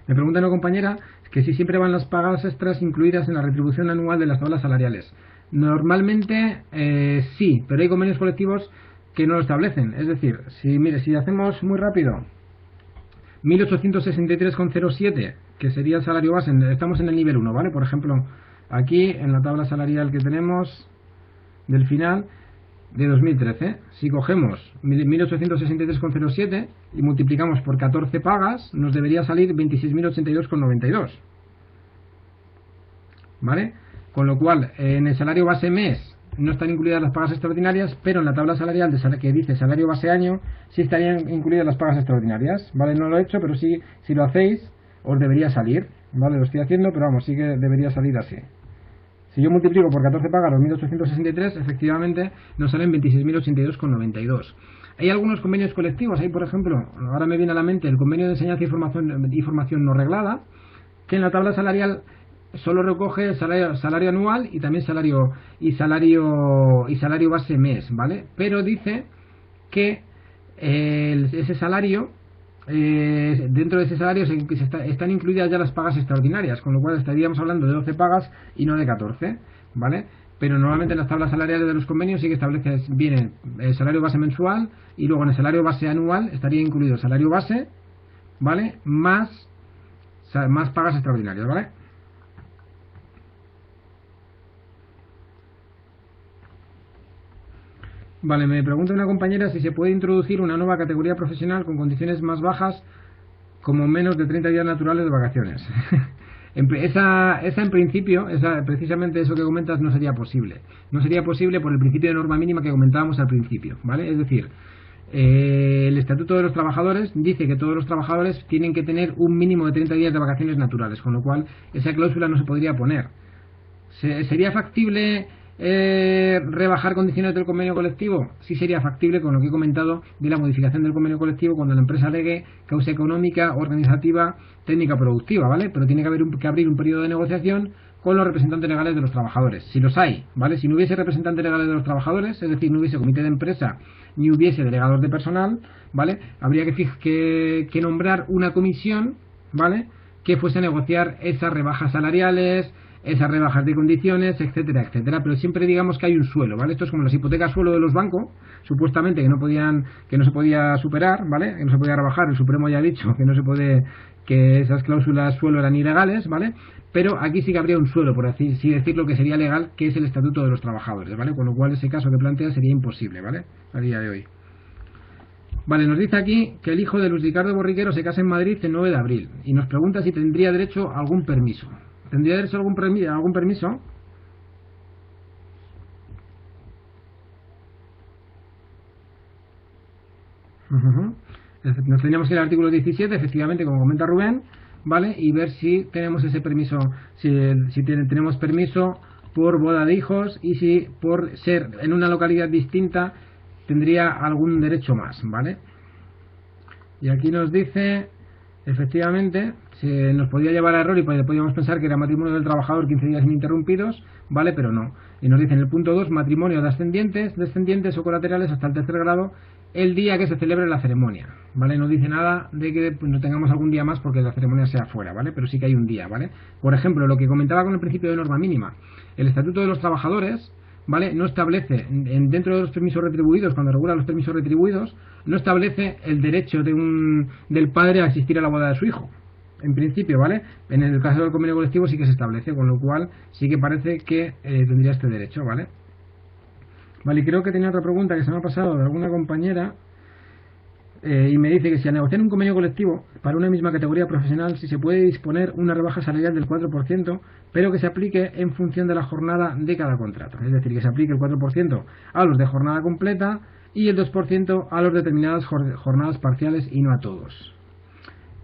Me pregunta una compañera que si siempre van las pagas extras incluidas en la retribución anual de las tablas salariales. Normalmente sí, pero hay convenios colectivos que no lo establecen. Es decir, si hacemos muy rápido 1.863,07, que sería el salario base, estamos en el nivel 1, ¿vale? Por ejemplo, aquí en la tabla salarial que tenemos del final de 2013, si cogemos 1.863,07 y multiplicamos por 14 pagas, nos debería salir 26.082,92, ¿vale? Con lo cual, en el salario base mes no están incluidas las pagas extraordinarias, pero en la tabla salarial que dice salario base año sí estarían incluidas las pagas extraordinarias, ¿vale? No lo he hecho, pero sí, si lo hacéis, os debería salir, ¿vale? Lo estoy haciendo, pero vamos, sí que debería salir así. Si yo multiplico por 14 pagas los 1.863, efectivamente nos salen 26.082,92. Hay algunos convenios colectivos, hay por ejemplo, ahora me viene a la mente el convenio de enseñanza y formación no reglada, que en la tabla salarial solo recoge salario anual y también salario base mes, ¿vale? Pero dice que ese salario, dentro de ese salario están incluidas ya las pagas extraordinarias, con lo cual estaríamos hablando de 12 pagas y no de 14, ¿vale? Pero normalmente en las tablas salariales de los convenios sí que viene el salario base mensual y luego en el salario base anual estaría incluido el salario base, ¿vale? Más pagas extraordinarias, ¿vale? Vale, me pregunta una compañera si se puede introducir una nueva categoría profesional con condiciones más bajas, como menos de 30 días naturales de vacaciones. Esa en principio, precisamente eso que comentas no sería posible. No sería posible por el principio de norma mínima que comentábamos al principio, ¿vale? Es decir, el Estatuto de los Trabajadores dice que todos los trabajadores tienen que tener un mínimo de 30 días de vacaciones naturales, con lo cual esa cláusula no se podría poner. ¿Sería factible rebajar condiciones del convenio colectivo? Sí sería factible con lo que he comentado de la modificación del convenio colectivo cuando la empresa alegue causa económica, organizativa, técnica, productiva, ¿vale? Pero tiene que abrir un periodo de negociación con los representantes legales de los trabajadores, si los hay, ¿vale? Si no hubiese representantes legales de los trabajadores, es decir, no hubiese comité de empresa ni hubiese delegados de personal, ¿vale? Habría que nombrar una comisión, ¿vale?, que fuese a negociar esas rebajas salariales, esas rebajas de condiciones, etcétera, etcétera, pero siempre digamos que hay un suelo, ¿vale? Esto es como las hipotecas suelo de los bancos, supuestamente que no se podía superar, ¿vale? Que no se podía rebajar, el Supremo ya ha dicho que no se puede, que esas cláusulas suelo eran ilegales, ¿vale? Pero aquí sí que habría un suelo, por así decirlo, que sería legal, que es el Estatuto de los Trabajadores, ¿vale? Con lo cual ese caso que plantea sería imposible, ¿vale?, a día de hoy. Vale, nos dice aquí que el hijo de Luis Ricardo Borriquero se casa en Madrid el 9 de abril y nos pregunta si tendría derecho a algún permiso. ¿Tendría derecho a algún permiso? Nos tendríamos que ir al artículo 17, efectivamente, como comenta Rubén, ¿vale? Y ver si tenemos ese permiso, si tenemos permiso por boda de hijos y si por ser en una localidad distinta tendría algún derecho más, ¿vale? Y aquí nos dice, efectivamente, se nos podía llevar a error y podíamos pensar que era matrimonio del trabajador 15 días ininterrumpidos, ¿vale? Pero no. Y nos dice en el punto 2, matrimonio de descendientes o colaterales hasta el tercer grado, el día que se celebre la ceremonia, ¿vale? No dice nada de que no tengamos algún día más porque la ceremonia sea fuera, ¿vale? Pero sí que hay un día, ¿vale? Por ejemplo, lo que comentaba con el principio de norma mínima, el Estatuto de los Trabajadores, ¿vale?, no establece, dentro de los permisos retribuidos, cuando regula los permisos retribuidos, no establece el derecho del padre a asistir a la boda de su hijo. En principio, ¿vale? En el caso del convenio colectivo sí que se establece, con lo cual sí que parece que tendría este derecho, ¿vale? Vale, y creo que tenía otra pregunta que se me ha pasado de alguna compañera, y me dice que si al negociar un convenio colectivo para una misma categoría profesional, si se puede disponer una rebaja salarial del 4%, pero que se aplique en función de la jornada de cada contrato. Es decir, que se aplique el 4% a los de jornada completa y el 2% a los determinadas jornadas parciales y no a todos.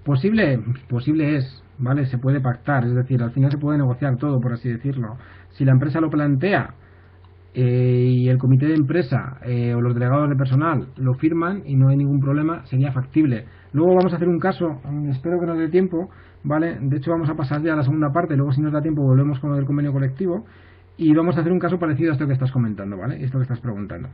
Posible es, ¿vale? Se puede pactar, es decir, al final se puede negociar todo, por así decirlo. Si la empresa lo plantea y el comité de empresa o los delegados de personal lo firman y no hay ningún problema, sería factible. Luego vamos a hacer un caso, espero que nos dé tiempo, ¿vale? De hecho vamos a pasar ya a la segunda parte, luego si nos da tiempo volvemos con lo del convenio colectivo y vamos a hacer un caso parecido a esto que estás comentando, ¿vale? Esto que estás preguntando.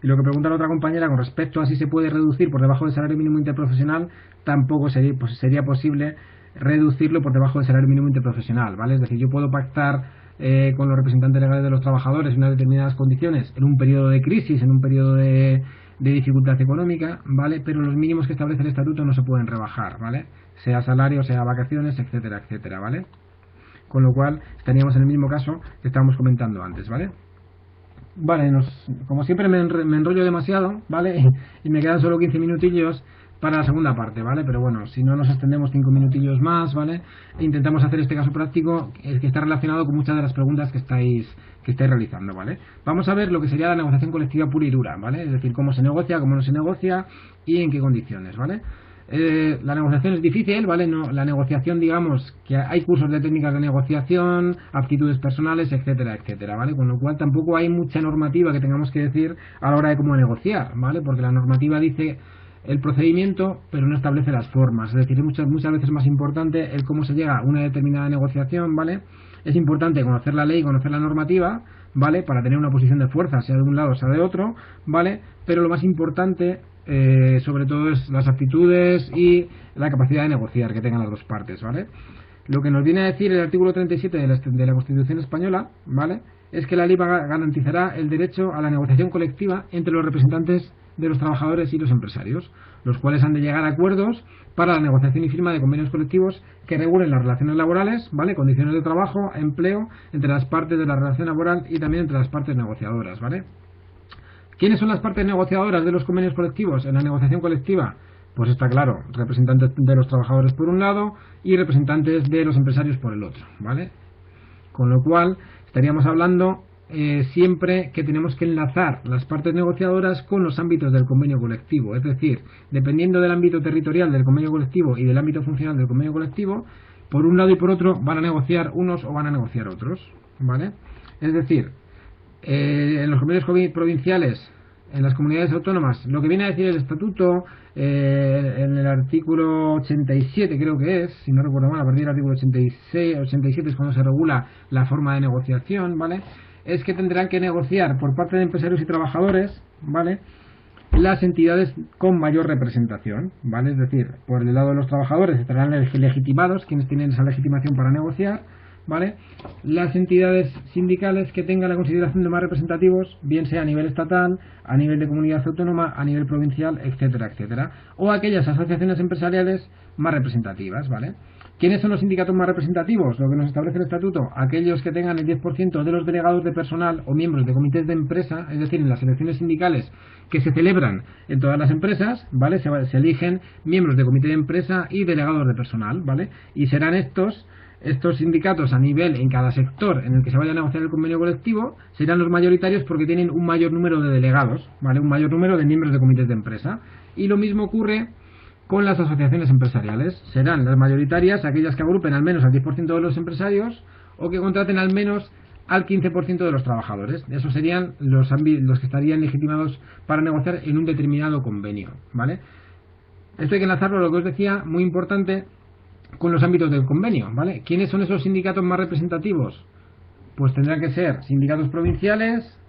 Y lo que pregunta la otra compañera con respecto a si se puede reducir por debajo del salario mínimo interprofesional, tampoco sería posible reducirlo por debajo del salario mínimo interprofesional, ¿vale? Es decir, yo puedo pactar con los representantes legales de los trabajadores unas determinadas condiciones en un periodo de crisis, en un periodo de dificultad económica, ¿vale? Pero los mínimos que establece el estatuto no se pueden rebajar, ¿vale? Sea salario, sea vacaciones, etcétera, etcétera, ¿vale? Con lo cual estaríamos en el mismo caso que estábamos comentando antes, ¿vale? Vale, como siempre me enrollo demasiado, ¿vale? Y me quedan solo 15 minutillos para la segunda parte, ¿vale? Pero bueno, si no nos extendemos 5 minutillos más, ¿vale? E intentamos hacer este caso práctico que está relacionado con muchas de las preguntas que estáis realizando, ¿vale? Vamos a ver lo que sería la negociación colectiva pura y dura, ¿vale? Es decir, cómo se negocia, cómo no se negocia y en qué condiciones, ¿vale? La negociación es difícil, ¿vale? No, la negociación, digamos, que hay cursos de técnicas de negociación, aptitudes personales, etcétera, etcétera, ¿vale? Con lo cual tampoco hay mucha normativa que tengamos que decir a la hora de cómo negociar, ¿vale? Porque la normativa dice el procedimiento, pero no establece las formas. Es decir, muchas veces más importante el cómo se llega a una determinada negociación, ¿vale? Es importante conocer la ley, conocer la normativa, ¿vale? Para tener una posición de fuerza, sea de un lado, sea de otro, ¿vale? Pero lo más importante sobre todo es las aptitudes y la capacidad de negociar que tengan las dos partes, ¿vale? Lo que nos viene a decir el artículo 37 de la Constitución Española, ¿vale?, es que la ley garantizará el derecho a la negociación colectiva entre los representantes de los trabajadores y los empresarios, los cuales han de llegar a acuerdos para la negociación y firma de convenios colectivos que regulen las relaciones laborales, ¿vale?, condiciones de trabajo, empleo, entre las partes de la relación laboral y también entre las partes negociadoras, ¿vale? ¿Quiénes son las partes negociadoras de los convenios colectivos en la negociación colectiva? Pues está claro, representantes de los trabajadores por un lado y representantes de los empresarios por el otro, ¿vale? Con lo cual estaríamos hablando siempre que tenemos que enlazar las partes negociadoras con los ámbitos del convenio colectivo, es decir, dependiendo del ámbito territorial del convenio colectivo y del ámbito funcional del convenio colectivo, por un lado y por otro van a negociar unos o van a negociar otros, ¿vale? Es decir, en los convenios provinciales, en las comunidades autónomas, lo que viene a decir el estatuto, en el artículo 87 creo que es, si no recuerdo mal, a partir del artículo 86, 87 es cuando se regula la forma de negociación, ¿vale? Es que tendrán que negociar por parte de empresarios y trabajadores, ¿vale?, las entidades con mayor representación, ¿vale? Es decir, por el lado de los trabajadores estarán legitimados, quienes tienen esa legitimación para negociar, ¿vale? Las entidades sindicales que tengan la consideración de más representativos, bien sea a nivel estatal, a nivel de comunidad autónoma, a nivel provincial, etcétera, etcétera, o aquellas asociaciones empresariales más representativas, ¿vale? ¿Quiénes son los sindicatos más representativos? Lo que nos establece el estatuto, aquellos que tengan el 10% de los delegados de personal o miembros de comités de empresa, es decir, en las elecciones sindicales que se celebran en todas las empresas, ¿vale? Se eligen miembros de comité de empresa y delegados de personal, ¿vale? Y serán estos sindicatos a nivel en cada sector en el que se vaya a negociar el convenio colectivo, serán los mayoritarios porque tienen un mayor número de delegados, ¿vale? Un mayor número de miembros de comités de empresa. Y lo mismo ocurre con las asociaciones empresariales. Serán las mayoritarias aquellas que agrupen al menos al 10% de los empresarios o que contraten al menos al 15% de los trabajadores. Esos serían los que estarían legitimados para negociar en un determinado convenio, ¿vale? Esto hay que enlazarlo, lo que os decía, muy importante, con los ámbitos del convenio, ¿vale? ¿Quiénes son esos sindicatos más representativos? Pues tendrán que ser sindicatos provinciales,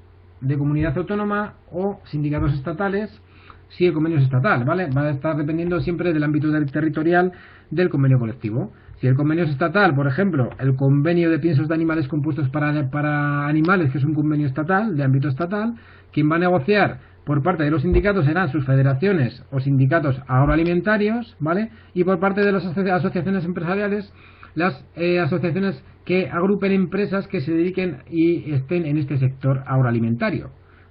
de comunidad autónoma o sindicatos estatales, si el convenio es estatal, ¿vale? Va a estar dependiendo siempre del ámbito territorial del convenio colectivo. Si el convenio es estatal, por ejemplo, el convenio de piensos de animales compuestos para animales, que es un convenio estatal, de ámbito estatal, quien va a negociar por parte de los sindicatos serán sus federaciones o sindicatos agroalimentarios, ¿vale? Y por parte de las asociaciones empresariales, las asociaciones que agrupen empresas que se dediquen y estén en este sector agroalimentario,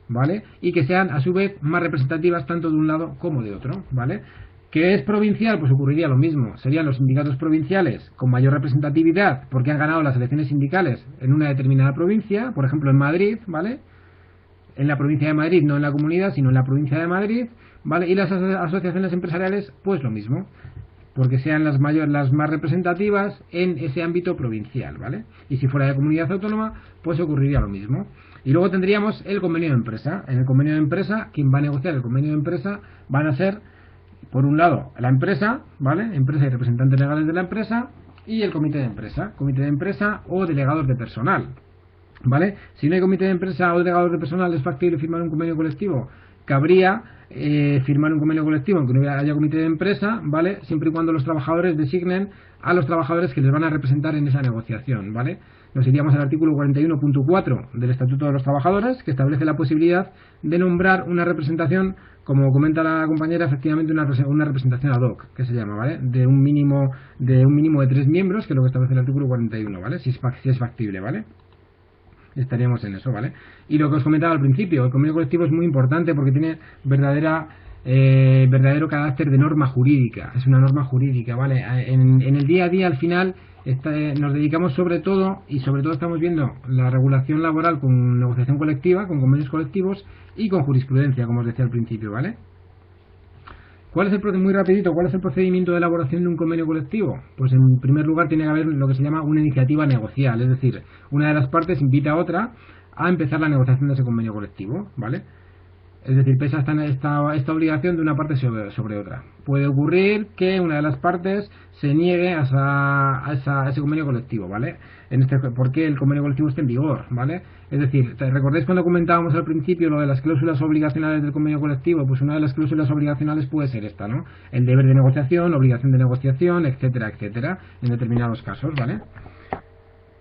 ¿vale? Y que sean a su vez más representativas tanto de un lado como de otro, ¿vale? ¿Que es provincial? Pues ocurriría lo mismo. Serían los sindicatos provinciales con mayor representatividad porque han ganado las elecciones sindicales en una determinada provincia, por ejemplo en Madrid, ¿vale? En la provincia de Madrid, no en la comunidad, sino en la provincia de Madrid, ¿vale? Y las asociaciones empresariales, pues lo mismo, porque sean las más representativas en ese ámbito provincial, ¿vale? Y si fuera de comunidad autónoma, pues ocurriría lo mismo. Y luego tendríamos el convenio de empresa. En el convenio de empresa, quien va a negociar el convenio de empresa van a ser, por un lado, la empresa, ¿vale? Empresa y representantes legales de la empresa, y el comité de empresa o delegados de personal, ¿vale? Si no hay comité de empresa o delegados de personal, es factible firmar un convenio colectivo. Cabría firmar un convenio colectivo aunque no haya comité de empresa, ¿vale? Siempre y cuando los trabajadores designen a los trabajadores que les van a representar en esa negociación, ¿vale? Nos iríamos al artículo 41.4 del Estatuto de los Trabajadores, que establece la posibilidad de nombrar una representación, como comenta la compañera, efectivamente una representación ad hoc, que se llama, ¿vale? De un mínimo de 3 miembros, que es lo que establece el artículo 41, ¿vale? Si es factible, ¿vale? Estaríamos en eso, ¿vale? Y lo que os comentaba al principio, el convenio colectivo es muy importante porque tiene verdadero carácter de norma jurídica, es una norma jurídica, ¿vale? En el día a día, al final, nos dedicamos sobre todo estamos viendo la regulación laboral con negociación colectiva, con convenios colectivos y con jurisprudencia, como os decía al principio, ¿vale? ¿Cuál es el procedimiento de elaboración de un convenio colectivo? Pues en primer lugar tiene que haber lo que se llama una iniciativa negocial, es decir, una de las partes invita a otra a empezar la negociación de ese convenio colectivo, ¿vale? Es decir, pesa esta obligación de una parte sobre otra. Puede ocurrir que una de las partes se niegue a ese convenio colectivo, ¿vale? Porque el convenio colectivo esté en vigor, ¿vale? Es decir, ¿recordáis cuando comentábamos al principio lo de las cláusulas obligacionales del convenio colectivo? Pues una de las cláusulas obligacionales puede ser esta, ¿no? El deber de negociación, obligación de negociación, etcétera, etcétera, en determinados casos, ¿vale?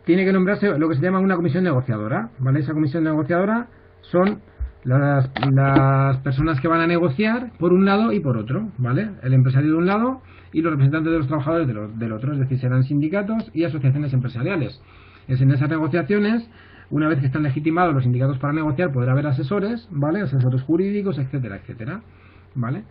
Tiene que nombrarse lo que se llama una comisión negociadora, ¿vale? Esa comisión negociadora son las personas que van a negociar por un lado y por otro, ¿vale? El empresario de un lado y los representantes de los trabajadores del otro, es decir, serán sindicatos y asociaciones empresariales. Es en esas negociaciones, una vez que están legitimados los sindicatos para negociar, podrá haber asesores, ¿vale? Asesores jurídicos, etcétera, etcétera, ¿vale?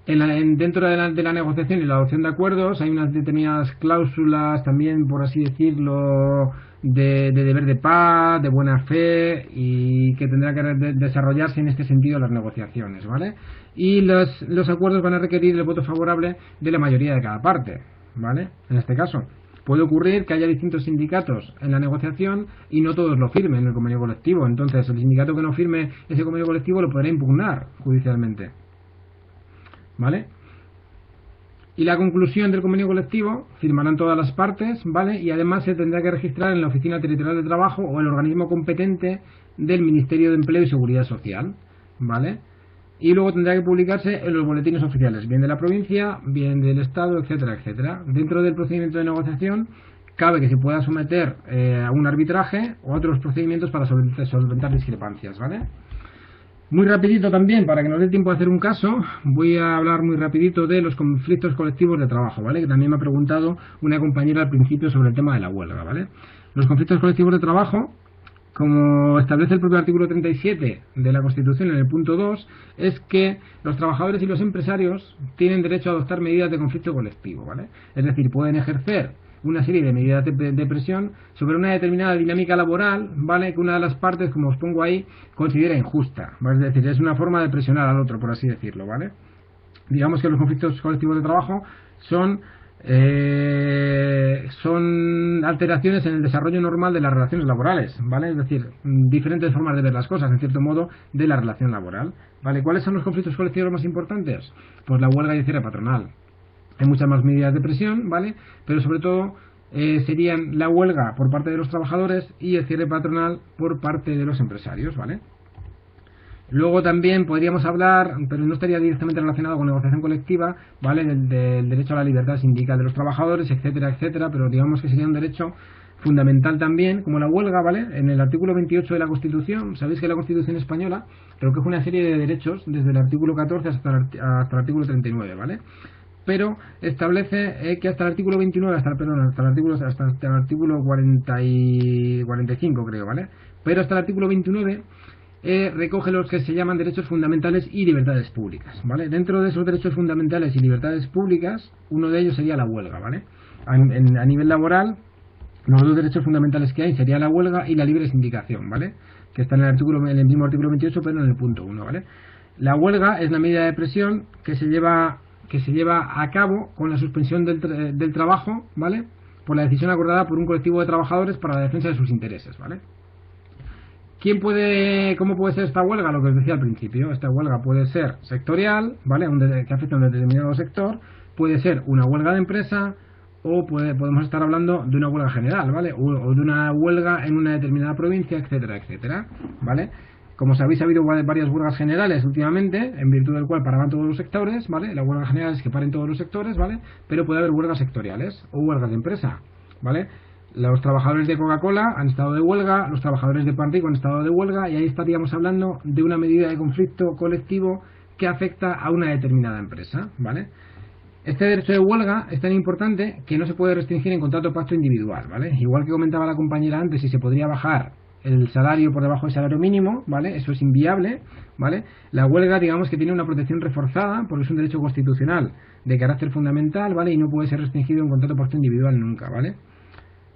Dentro de la negociación y la adopción de acuerdos hay unas determinadas cláusulas también, por así decirlo, de deber de paz, de buena fe y que tendrán que desarrollarse en este sentido las negociaciones, ¿vale? Y los acuerdos van a requerir el voto favorable de la mayoría de cada parte, ¿vale? En este caso puede ocurrir que haya distintos sindicatos en la negociación y no todos lo firmen en el convenio colectivo. Entonces el sindicato que no firme ese convenio colectivo lo podrá impugnar judicialmente, ¿vale? Y la conclusión del convenio colectivo firmarán todas las partes, ¿vale? Y además se tendrá que registrar en la Oficina Territorial de Trabajo o el organismo competente del Ministerio de Empleo y Seguridad Social, ¿vale? Y luego tendrá que publicarse en los boletines oficiales, bien de la provincia, bien del Estado, etcétera, etcétera. Dentro del procedimiento de negociación cabe que se pueda someter a un arbitraje o a otros procedimientos para solventar discrepancias, ¿vale? Muy rapidito también, para que nos dé tiempo a hacer un caso, voy a hablar muy rapidito de los conflictos colectivos de trabajo, ¿vale? Que también me ha preguntado una compañera al principio sobre el tema de la huelga, ¿vale? Los conflictos colectivos de trabajo, como establece el propio artículo 37 de la Constitución en el punto 2, es que los trabajadores y los empresarios tienen derecho a adoptar medidas de conflicto colectivo, ¿vale? Es decir, pueden ejercer una serie de medidas de presión sobre una determinada dinámica laboral, ¿vale? Que una de las partes, como os pongo ahí, considera injusta, ¿vale? Es decir, es una forma de presionar al otro, por así decirlo, ¿vale? Digamos que los conflictos colectivos de trabajo son alteraciones en el desarrollo normal de las relaciones laborales, ¿vale? Es decir, diferentes formas de ver las cosas, en cierto modo, de la relación laboral, ¿vale? ¿Cuáles son los conflictos colectivos más importantes? Pues la huelga y el cierre patronal. Hay muchas más medidas de presión, ¿vale? Pero sobre todo serían la huelga por parte de los trabajadores y el cierre patronal por parte de los empresarios, ¿vale? Luego también podríamos hablar, pero no estaría directamente relacionado con negociación colectiva, ¿vale? Del derecho a la libertad sindical de los trabajadores, etcétera, etcétera, pero digamos que sería un derecho fundamental también, como la huelga, ¿vale? En el artículo 28 de la Constitución, sabéis que la Constitución española recoge una serie de derechos desde el artículo 14 hasta el artículo 39, ¿vale? Pero establece que hasta el artículo 29, hasta el artículo 40 y 45, creo, ¿vale? Pero hasta el artículo 29 recoge los que se llaman derechos fundamentales y libertades públicas, ¿vale? Dentro de esos derechos fundamentales y libertades públicas, uno de ellos sería la huelga, ¿vale? A nivel laboral, los dos derechos fundamentales que hay sería la huelga y la libre sindicación, ¿vale? Que está en el mismo artículo 28, pero en el punto 1, ¿vale? La huelga es la medida de presión que se lleva a cabo con la suspensión del trabajo, ¿vale? Por la decisión acordada por un colectivo de trabajadores para la defensa de sus intereses, ¿vale? ¿Cómo puede ser esta huelga? Lo que os decía al principio, esta huelga puede ser sectorial, ¿vale? Que afecta a un determinado sector, puede ser una huelga de empresa o podemos estar hablando de una huelga general, ¿vale? O de una huelga en una determinada provincia, etcétera, etcétera, ¿vale? Como sabéis, ha habido varias huelgas generales últimamente, en virtud del cual paraban todos los sectores, ¿vale? La huelga general es que paren todos los sectores, ¿vale? Pero puede haber huelgas sectoriales o huelgas de empresa, ¿vale? Los trabajadores de Coca-Cola han estado de huelga, los trabajadores de Pan Rico han estado de huelga, y ahí estaríamos hablando de una medida de conflicto colectivo que afecta a una determinada empresa, ¿vale? Este derecho de huelga es tan importante que no se puede restringir en contrato o pacto individual, ¿vale? Igual que comentaba la compañera antes, si se podría bajar el salario por debajo del salario mínimo, ¿vale? Eso es inviable, ¿vale? La huelga, digamos que tiene una protección reforzada porque es un derecho constitucional de carácter fundamental, ¿vale? Y no puede ser restringido en contrato o pacto individual nunca, ¿vale?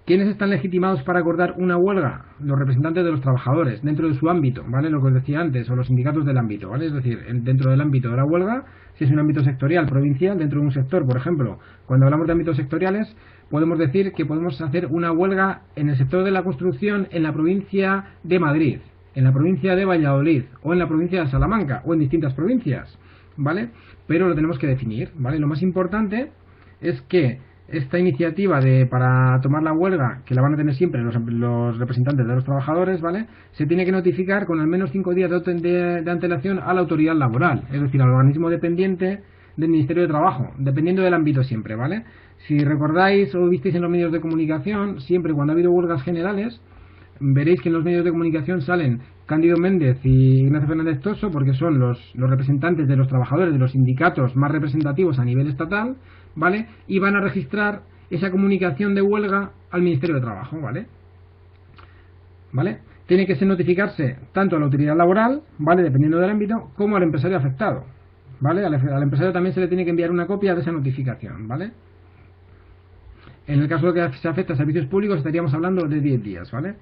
¿Quiénes están legitimados para acordar una huelga? Los representantes de los trabajadores, dentro de su ámbito, ¿vale? Lo que os decía antes, o los sindicatos del ámbito, ¿vale? Es decir, dentro del ámbito de la huelga, si es un ámbito sectorial, provincial, dentro de un sector, por ejemplo, cuando hablamos de ámbitos sectoriales, podemos decir que podemos hacer una huelga en el sector de la construcción en la provincia de Madrid, en la provincia de Valladolid, o en la provincia de Salamanca, o en distintas provincias, ¿vale? Pero lo tenemos que definir, ¿vale? Lo más importante es que esta iniciativa para tomar la huelga, que la van a tener siempre los representantes de los trabajadores, ¿vale? Se tiene que notificar con al menos 5 días de antelación a la autoridad laboral, es decir, al organismo dependiente del Ministerio de Trabajo, dependiendo del ámbito siempre, ¿vale? Si recordáis o visteis en los medios de comunicación, siempre cuando ha habido huelgas generales, veréis que en los medios de comunicación salen Cándido Méndez y Ignacio Fernández Toso, porque son los representantes de los trabajadores de los sindicatos más representativos a nivel estatal, ¿vale? Y van a registrar esa comunicación de huelga al Ministerio de Trabajo, ¿vale? ¿Vale? Tiene que notificarse tanto a la autoridad laboral, ¿vale? Dependiendo del ámbito, como al empresario afectado, ¿vale? Al empresario también se le tiene que enviar una copia de esa notificación, ¿vale? En el caso de que se afecte a servicios públicos estaríamos hablando de 10 días, ¿vale?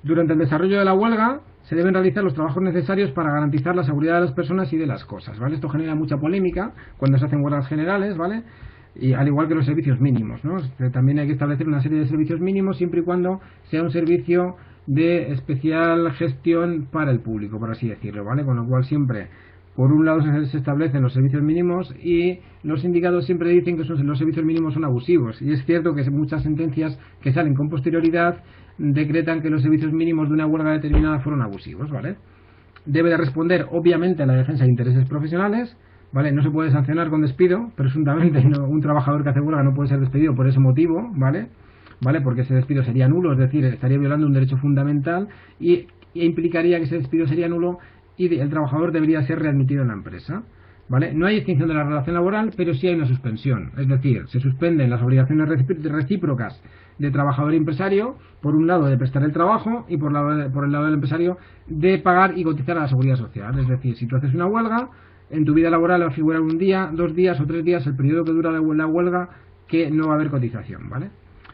Durante el desarrollo de la huelga se deben realizar los trabajos necesarios para garantizar la seguridad de las personas y de las cosas, ¿vale? Esto genera mucha polémica cuando se hacen huelgas generales, ¿vale? Y al igual que los servicios mínimos, ¿no? También hay que establecer una serie de servicios mínimos siempre y cuando sea un servicio de especial gestión para el público, por así decirlo, ¿vale? Con lo cual siempre, por un lado se establecen los servicios mínimos y los sindicatos siempre dicen que los servicios mínimos son abusivos. Y es cierto que muchas sentencias que salen con posterioridad decretan que los servicios mínimos de una huelga determinada fueron abusivos, ¿vale? Debe de responder, obviamente, a la defensa de intereses profesionales, ¿vale? No se puede sancionar con despido, presuntamente un trabajador que hace huelga no puede ser despedido por ese motivo, ¿vale? Porque ese despido sería nulo, es decir, estaría violando un derecho fundamental y implicaría que ese despido sería nulo y el trabajador debería ser readmitido en la empresa, ¿vale? No hay extinción de la relación laboral, pero sí hay una suspensión, es decir, se suspenden las obligaciones recíprocas de trabajador y empresario, por un lado de prestar el trabajo y por el lado del empresario de pagar y cotizar a la seguridad social. Es decir, si tú haces una huelga, en tu vida laboral va a figurar un día, 2 días o 3 días el periodo que dura la huelga, que no va a haber cotización, ¿vale?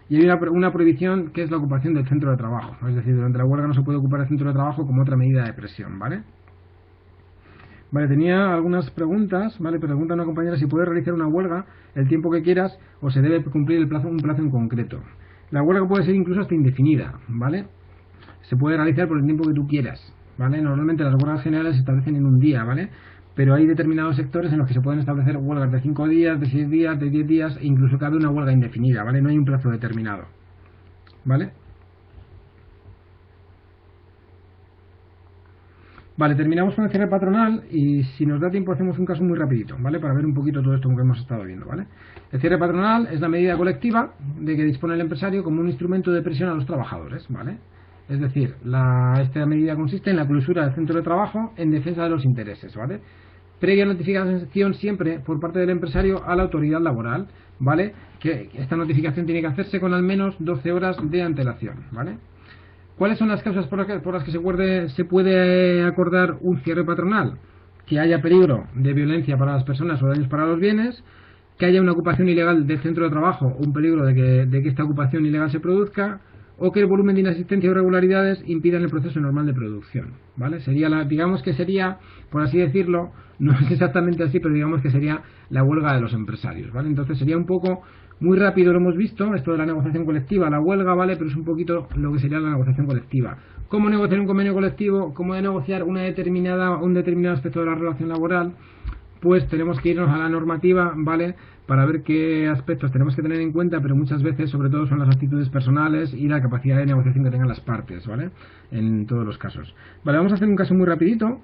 Y hay una prohibición que es la ocupación del centro de trabajo, es decir, durante la huelga no se puede ocupar el centro de trabajo como otra medida de presión, ¿vale? Vale, tenía algunas preguntas, ¿vale? Pregunta una compañera si puedes realizar una huelga el tiempo que quieras o se debe cumplir un plazo en concreto. La huelga puede ser incluso hasta indefinida, ¿vale? Se puede realizar por el tiempo que tú quieras, ¿vale? Normalmente las huelgas generales se establecen en un día, ¿vale? Pero hay determinados sectores en los que se pueden establecer huelgas de 5 días, de 6 días, de 10 días e incluso cabe una huelga indefinida, ¿vale? No hay un plazo determinado, ¿vale? Vale, terminamos con el cierre patronal y si nos da tiempo hacemos un caso muy rapidito, ¿vale? Para ver un poquito todo esto que hemos estado viendo, ¿vale? El cierre patronal es la medida colectiva de que dispone el empresario como un instrumento de presión a los trabajadores, ¿vale? Es decir, esta medida consiste en la clausura del centro de trabajo en defensa de los intereses, ¿vale? Previa notificación siempre por parte del empresario a la autoridad laboral, ¿vale? Que esta notificación tiene que hacerse con al menos 12 horas de antelación, ¿vale? ¿Cuáles son las causas por las que se puede acordar un cierre patronal? Que haya peligro de violencia para las personas o daños para los bienes, que haya una ocupación ilegal del centro de trabajo o un peligro de que esta ocupación ilegal se produzca, o que el volumen de inasistencia o irregularidades impidan el proceso normal de producción, ¿vale? Digamos que sería, por así decirlo, no es exactamente así, pero digamos que sería la huelga de los empresarios, ¿vale? Entonces sería un poco, muy rápido lo hemos visto, esto de la negociación colectiva, la huelga, ¿vale? Pero es un poquito lo que sería la negociación colectiva. ¿Cómo negociar un convenio colectivo? ¿Cómo negociar un determinado aspecto de la relación laboral? Pues tenemos que irnos a la normativa, ¿vale? Para ver qué aspectos tenemos que tener en cuenta, pero muchas veces, sobre todo, son las actitudes personales y la capacidad de negociación que tengan las partes, ¿vale? En todos los casos. Vale, vamos a hacer un caso muy rapidito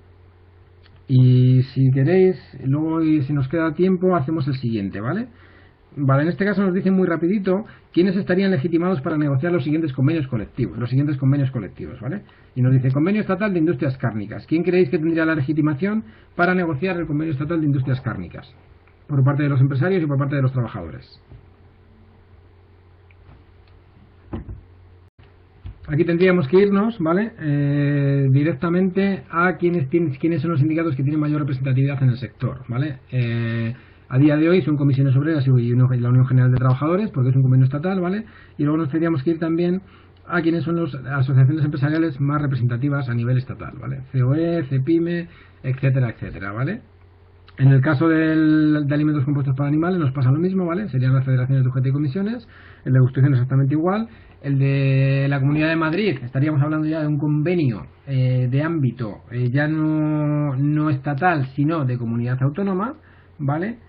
y si queréis, luego si nos queda tiempo, hacemos el siguiente, ¿vale? Vale, en este caso nos dicen muy rapidito quiénes estarían legitimados para negociar los siguientes convenios colectivos, ¿vale? Y nos dice Convenio Estatal de Industrias Cárnicas. ¿Quién creéis que tendría la legitimación para negociar el Convenio Estatal de Industrias Cárnicas? Por parte de los empresarios y por parte de los trabajadores. Aquí tendríamos que irnos, ¿vale? Directamente a quiénes son los sindicatos que tienen mayor representatividad en el sector, ¿vale? A día de hoy son comisiones obreras y la Unión General de Trabajadores, porque es un convenio estatal, ¿vale? Y luego nos tendríamos que ir también a quiénes son las asociaciones empresariales más representativas a nivel estatal, ¿vale? COE, CEPIME, etcétera, etcétera, ¿vale? En el caso de alimentos compuestos para animales nos pasa lo mismo, ¿vale? Serían las federaciones de UGT y comisiones. El de construcción exactamente igual. El de la Comunidad de Madrid, estaríamos hablando ya de un convenio de ámbito ya no estatal, sino de comunidad autónoma, ¿vale?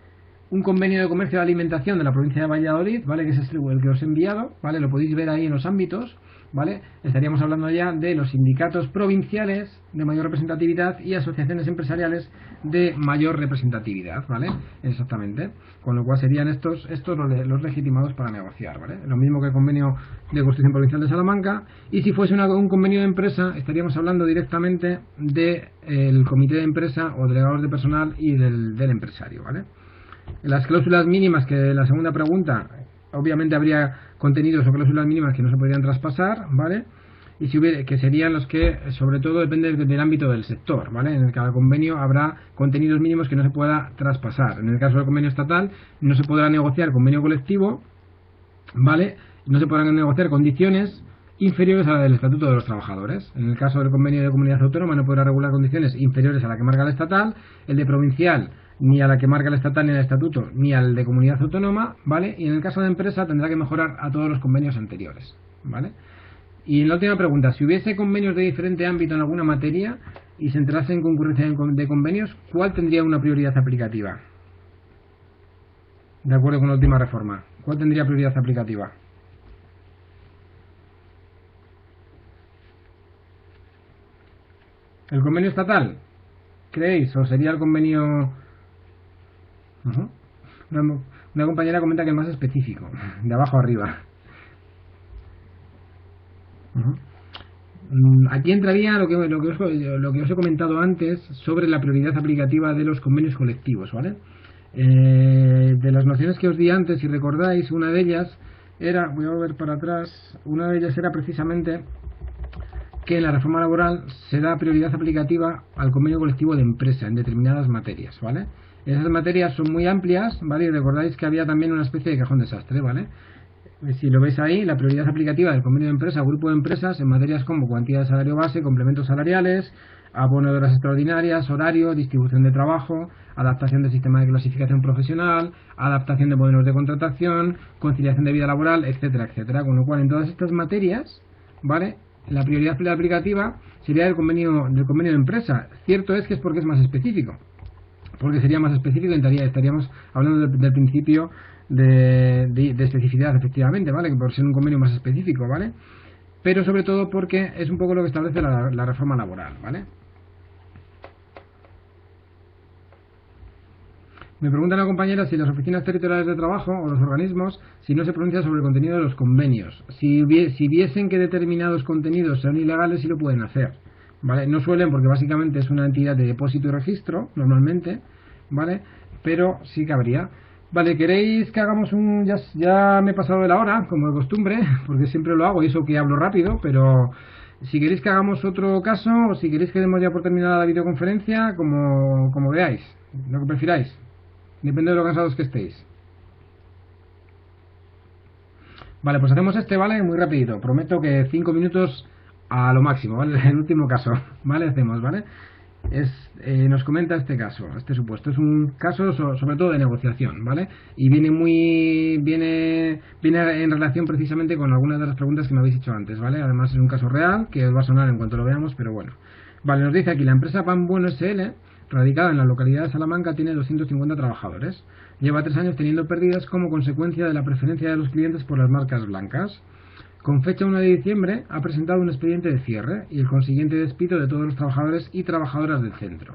Un convenio de comercio de alimentación de la provincia de Valladolid, ¿vale? Que es el que os he enviado, ¿vale? Lo podéis ver ahí en los ámbitos, ¿vale? Estaríamos hablando ya de los sindicatos provinciales de mayor representatividad y asociaciones empresariales de mayor representatividad, ¿vale? Exactamente. Con lo cual serían estos los legitimados para negociar, ¿vale? Lo mismo que el convenio de construcción provincial de Salamanca. Y si fuese un convenio de empresa, estaríamos hablando directamente del comité de empresa o delegados de personal y del empresario, ¿vale? Las cláusulas mínimas, que la segunda pregunta, obviamente habría contenidos o cláusulas mínimas que no se podrían traspasar, ¿vale? y si hubiera, que serían los que, sobre todo, depende del ámbito del sector, ¿vale? En cada convenio habrá contenidos mínimos que no se pueda traspasar. En el caso del convenio estatal, no se podrá negociar convenio colectivo, ¿vale? No se podrán negociar condiciones inferiores a la del Estatuto de los Trabajadores. En el caso del convenio de comunidad autónoma no podrá regular condiciones inferiores a la que marca el estatal, el de provincial ni a la que marca el estatal ni el estatuto, ni al de comunidad autónoma, ¿vale? Y en el caso de empresa tendrá que mejorar a todos los convenios anteriores, ¿vale? Y en la última pregunta, si hubiese convenios de diferente ámbito en alguna materia y se entrase en concurrencia de convenios, ¿cuál tendría una prioridad aplicativa? De acuerdo con la última reforma, ¿cuál tendría prioridad aplicativa? ¿El convenio estatal? ¿Creéis? ¿O sería el convenio...? Una compañera comenta que es más específico, de abajo a arriba. Aquí entraría lo que os he comentado antes sobre la prioridad aplicativa de los convenios colectivos, ¿vale? De las nociones que os di antes, si recordáis, una de ellas era, voy a volver para atrás, una de ellas era precisamente que en la reforma laboral se da prioridad aplicativa al convenio colectivo de empresa en determinadas materias, ¿vale? Esas materias son muy amplias, ¿vale? Y recordáis que había también una especie de cajón desastre, ¿vale? Si lo veis ahí, la prioridad aplicativa del convenio de empresa o grupo de empresas en materias como cuantía de salario base, complementos salariales, abono de horas extraordinarias, horario, distribución de trabajo, adaptación del sistema de clasificación profesional, adaptación de modelos de contratación, conciliación de vida laboral, etcétera, etcétera. Con lo cual, en todas estas materias, ¿vale? La prioridad aplicativa sería del convenio de empresa. Cierto es que es porque es más específico. Porque sería más específico y estaríamos hablando del principio de especificidad, efectivamente, ¿vale? Que por ser un convenio más específico, ¿vale? Pero sobre todo porque es un poco lo que establece la reforma laboral, ¿vale? Me pregunta la compañera si las oficinas territoriales de trabajo o los organismos, si no se pronuncia sobre el contenido de los convenios. Si viesen que determinados contenidos son ilegales, sí lo pueden hacer, ¿vale? No suelen, porque básicamente es una entidad de depósito y registro, normalmente, ¿vale? Pero sí cabría. Vale, ¿queréis que hagamos un...? Ya me he pasado de la hora, como de costumbre, porque siempre lo hago y eso que hablo rápido, pero si queréis que hagamos otro caso, o si queréis que demos ya por terminada la videoconferencia, como veáis, lo que prefiráis. Depende de lo cansados que estéis. Vale, pues hacemos ¿vale? Muy rapidito. Prometo que 5 minutos a lo máximo, ¿vale? El último caso, ¿vale? Hacemos, ¿vale? Nos comenta este caso, este supuesto. Es un caso sobre todo de negociación, ¿vale? Y viene en relación precisamente con algunas de las preguntas que me habéis hecho antes, ¿vale? Además es un caso real que os va a sonar en cuanto lo veamos, pero bueno. Vale, nos dice aquí, la empresa Pan Bueno SL, radicada en la localidad de Salamanca, tiene 250 trabajadores. Lleva 3 años teniendo pérdidas como consecuencia de la preferencia de los clientes por las marcas blancas. Con fecha 1 de diciembre ha presentado un expediente de cierre y el consiguiente despido de todos los trabajadores y trabajadoras del centro.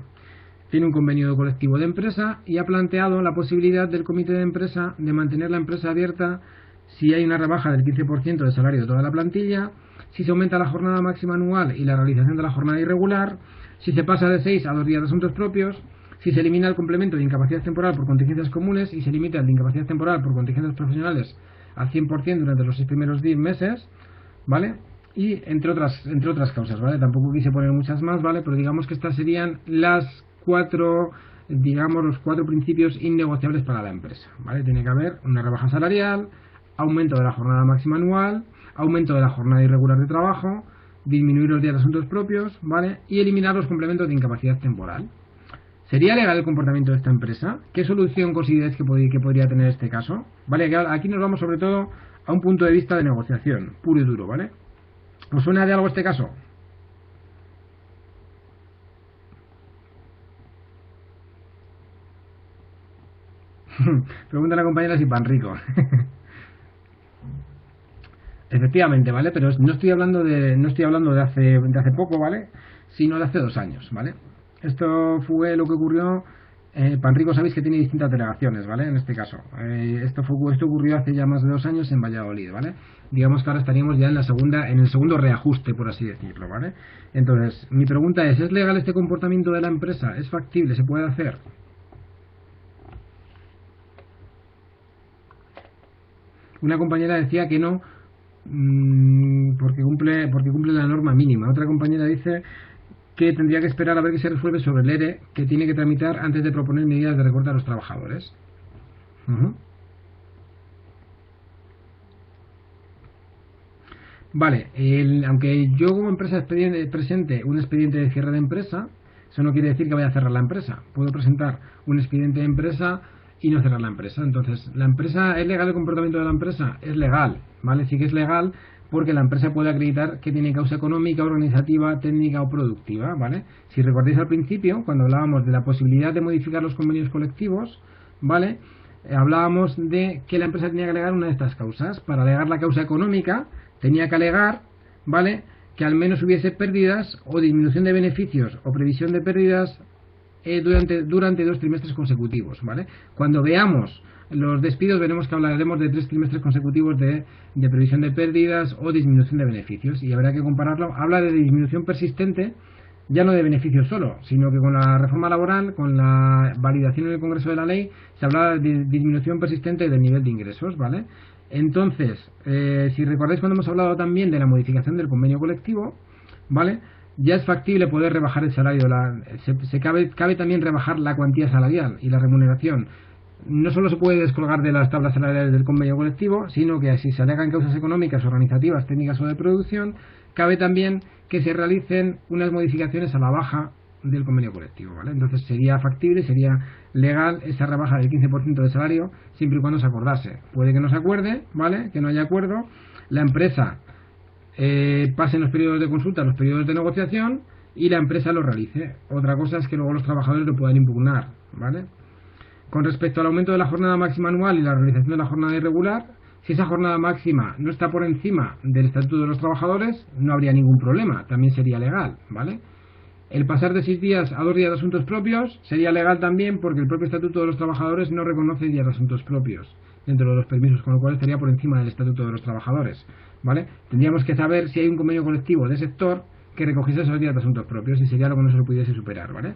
Tiene un convenio colectivo de empresa y ha planteado la posibilidad del comité de empresa de mantener la empresa abierta si hay una rebaja del 15% del salario de toda la plantilla, si se aumenta la jornada máxima anual y la realización de la jornada irregular, si se pasa de 6 a 2 días de asuntos propios, si se elimina el complemento de incapacidad temporal por contingencias comunes y se limita el de incapacidad temporal por contingencias profesionales al 100% durante los 6 primeros meses, ¿vale? Y entre otras causas, ¿vale? Tampoco quise poner muchas más, ¿vale? Pero digamos que estas serían los 4 principios innegociables para la empresa, ¿vale? Tiene que haber una rebaja salarial, aumento de la jornada máxima anual, aumento de la jornada irregular de trabajo, disminuir los días de asuntos propios, ¿vale? Y eliminar los complementos de incapacidad temporal. ¿Sería legal el comportamiento de esta empresa? ¿Qué solución consideráis que podría tener este caso? Vale, aquí nos vamos sobre todo a un punto de vista de negociación, puro y duro, ¿vale? ¿Os suena de algo este caso? Pregunta a la compañera si pan rico. Efectivamente, ¿vale? Pero no estoy hablando de hace poco, ¿vale? Sino de hace 2 años, ¿vale? Esto fue lo que ocurrió. Panrico sabéis que tiene distintas delegaciones, ¿vale? En este caso. Esto ocurrió hace ya más de 2 años en Valladolid, ¿vale? Digamos que ahora estaríamos ya en el segundo reajuste, por así decirlo, ¿vale? Entonces, mi pregunta ¿es legal este comportamiento de la empresa? ¿Es factible? ¿Se puede hacer? Una compañera decía que no, porque cumple la norma mínima. Otra compañera dice que tendría que esperar a ver qué se resuelve sobre el ERE que tiene que tramitar antes de proponer medidas de recorte a los trabajadores. Vale, aunque yo como empresa presente un expediente de cierre de empresa, eso no quiere decir que vaya a cerrar la empresa. Puedo presentar un expediente de empresa y no cerrar la empresa. Entonces, ¿la empresa es legal el comportamiento de la empresa? Es legal, ¿vale? Sí que es legal porque la empresa puede acreditar que tiene causa económica, organizativa, técnica o productiva, ¿vale? Si recordáis al principio, cuando hablábamos de la posibilidad de modificar los convenios colectivos, ¿vale? Hablábamos de que la empresa tenía que alegar una de estas causas. Para alegar la causa económica, tenía que alegar, ¿vale?, que al menos hubiese pérdidas o disminución de beneficios o previsión de pérdidas durante 2 trimestres consecutivos, ¿vale? Cuando veamos los despidos veremos que hablaremos de 3 trimestres consecutivos de previsión de pérdidas o disminución de beneficios y habrá que compararlo. Habla de disminución persistente, ya no de beneficios solo, sino que con la reforma laboral, con la validación en el Congreso de la Ley, se hablaba de disminución persistente del nivel de ingresos, ¿vale? Entonces, si recordáis cuando hemos hablado también de la modificación del convenio colectivo, ¿vale?, ya es factible poder rebajar el salario, cabe también rebajar la cuantía salarial y la remuneración. No solo se puede descolgar de las tablas salariales del convenio colectivo, sino que si se alegan causas económicas, organizativas, técnicas o de producción, cabe también que se realicen unas modificaciones a la baja del convenio colectivo, ¿vale? Entonces sería factible, sería legal esa rebaja del 15% de salario, siempre y cuando se acordase. Puede que no se acuerde, ¿vale?, que no haya acuerdo, la empresa pase en los periodos de consulta, los periodos de negociación y la empresa lo realice. Otra cosa es que luego los trabajadores lo puedan impugnar, ¿vale? Con respecto al aumento de la jornada máxima anual y la realización de la jornada irregular, si esa jornada máxima no está por encima del Estatuto de los Trabajadores, no habría ningún problema, también sería legal, ¿vale? El pasar de 6 días a 2 días de asuntos propios sería legal también porque el propio Estatuto de los Trabajadores no reconoce días de asuntos propios dentro de los permisos, con lo cual estaría por encima del Estatuto de los Trabajadores, ¿vale? Tendríamos que saber si hay un convenio colectivo de sector que recogiese esos días de asuntos propios y sería lo que no se lo pudiese superar, ¿vale?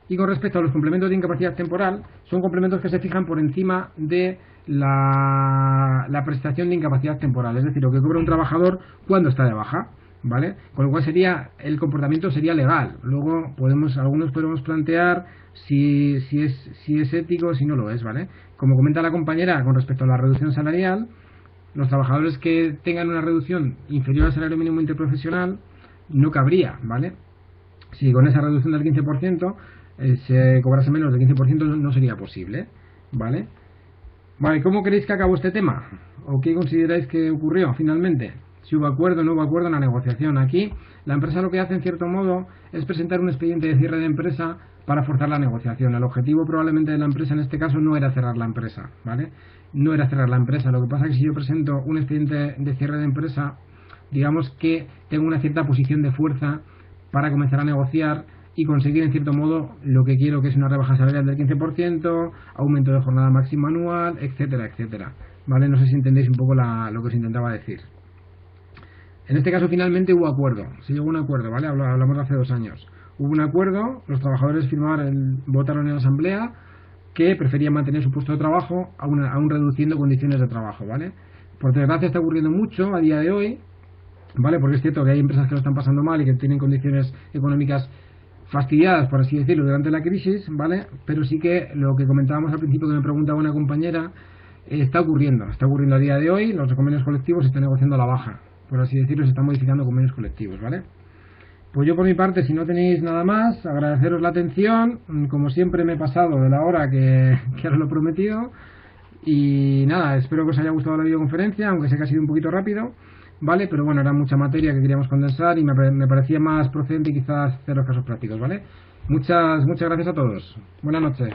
Y con respecto a los complementos de incapacidad temporal, son complementos que se fijan por encima de la prestación de incapacidad temporal, es decir, lo que cobra un trabajador cuando está de baja, ¿vale? Con lo cual el comportamiento sería legal. Luego algunos podemos plantear si es ético o si no lo es, ¿vale? Como comenta la compañera con respecto a la reducción salarial, los trabajadores que tengan una reducción inferior al salario mínimo interprofesional no cabría, ¿vale? Si con esa reducción del 15% se cobrase menos del 15% no sería posible, ¿vale? Vale, ¿cómo queréis que acabó este tema? ¿O qué consideráis que ocurrió finalmente? Si hubo acuerdo o no hubo acuerdo en la negociación. Aquí la empresa lo que hace en cierto modo es presentar un expediente de cierre de empresa para forzar la negociación. El objetivo probablemente de la empresa en este caso no era cerrar la empresa, ¿vale? No era cerrar la empresa. Lo que pasa es que si yo presento un expediente de cierre de empresa, digamos que tengo una cierta posición de fuerza para comenzar a negociar y conseguir en cierto modo lo que quiero, que es una rebaja salarial del 15%, aumento de jornada máxima anual, etcétera, etcétera, ¿vale? No sé si entendéis un poco lo que os intentaba decir. En este caso finalmente hubo acuerdo, se llegó a un acuerdo, ¿vale? Hablamos de hace 2 años. Hubo un acuerdo, los trabajadores votaron en la asamblea que preferían mantener su puesto de trabajo aún reduciendo condiciones de trabajo, ¿vale? Por desgracia está ocurriendo mucho a día de hoy, ¿vale? Porque es cierto que hay empresas que lo están pasando mal y que tienen condiciones económicas fastidiadas, por así decirlo, durante la crisis, ¿vale? Pero sí que lo que comentábamos al principio que me preguntaba una compañera, está ocurriendo a día de hoy, los convenios colectivos se están negociando a la baja, por así decirlo, se están modificando convenios colectivos, ¿vale? Pues yo por mi parte, si no tenéis nada más, agradeceros la atención, como siempre me he pasado de la hora que os lo he prometido, y nada, espero que os haya gustado la videoconferencia, aunque sé que ha sido un poquito rápido, ¿vale? Pero bueno, era mucha materia que queríamos condensar y me parecía más procedente quizás hacer los casos prácticos, ¿vale? Muchas gracias a todos. Buenas noches.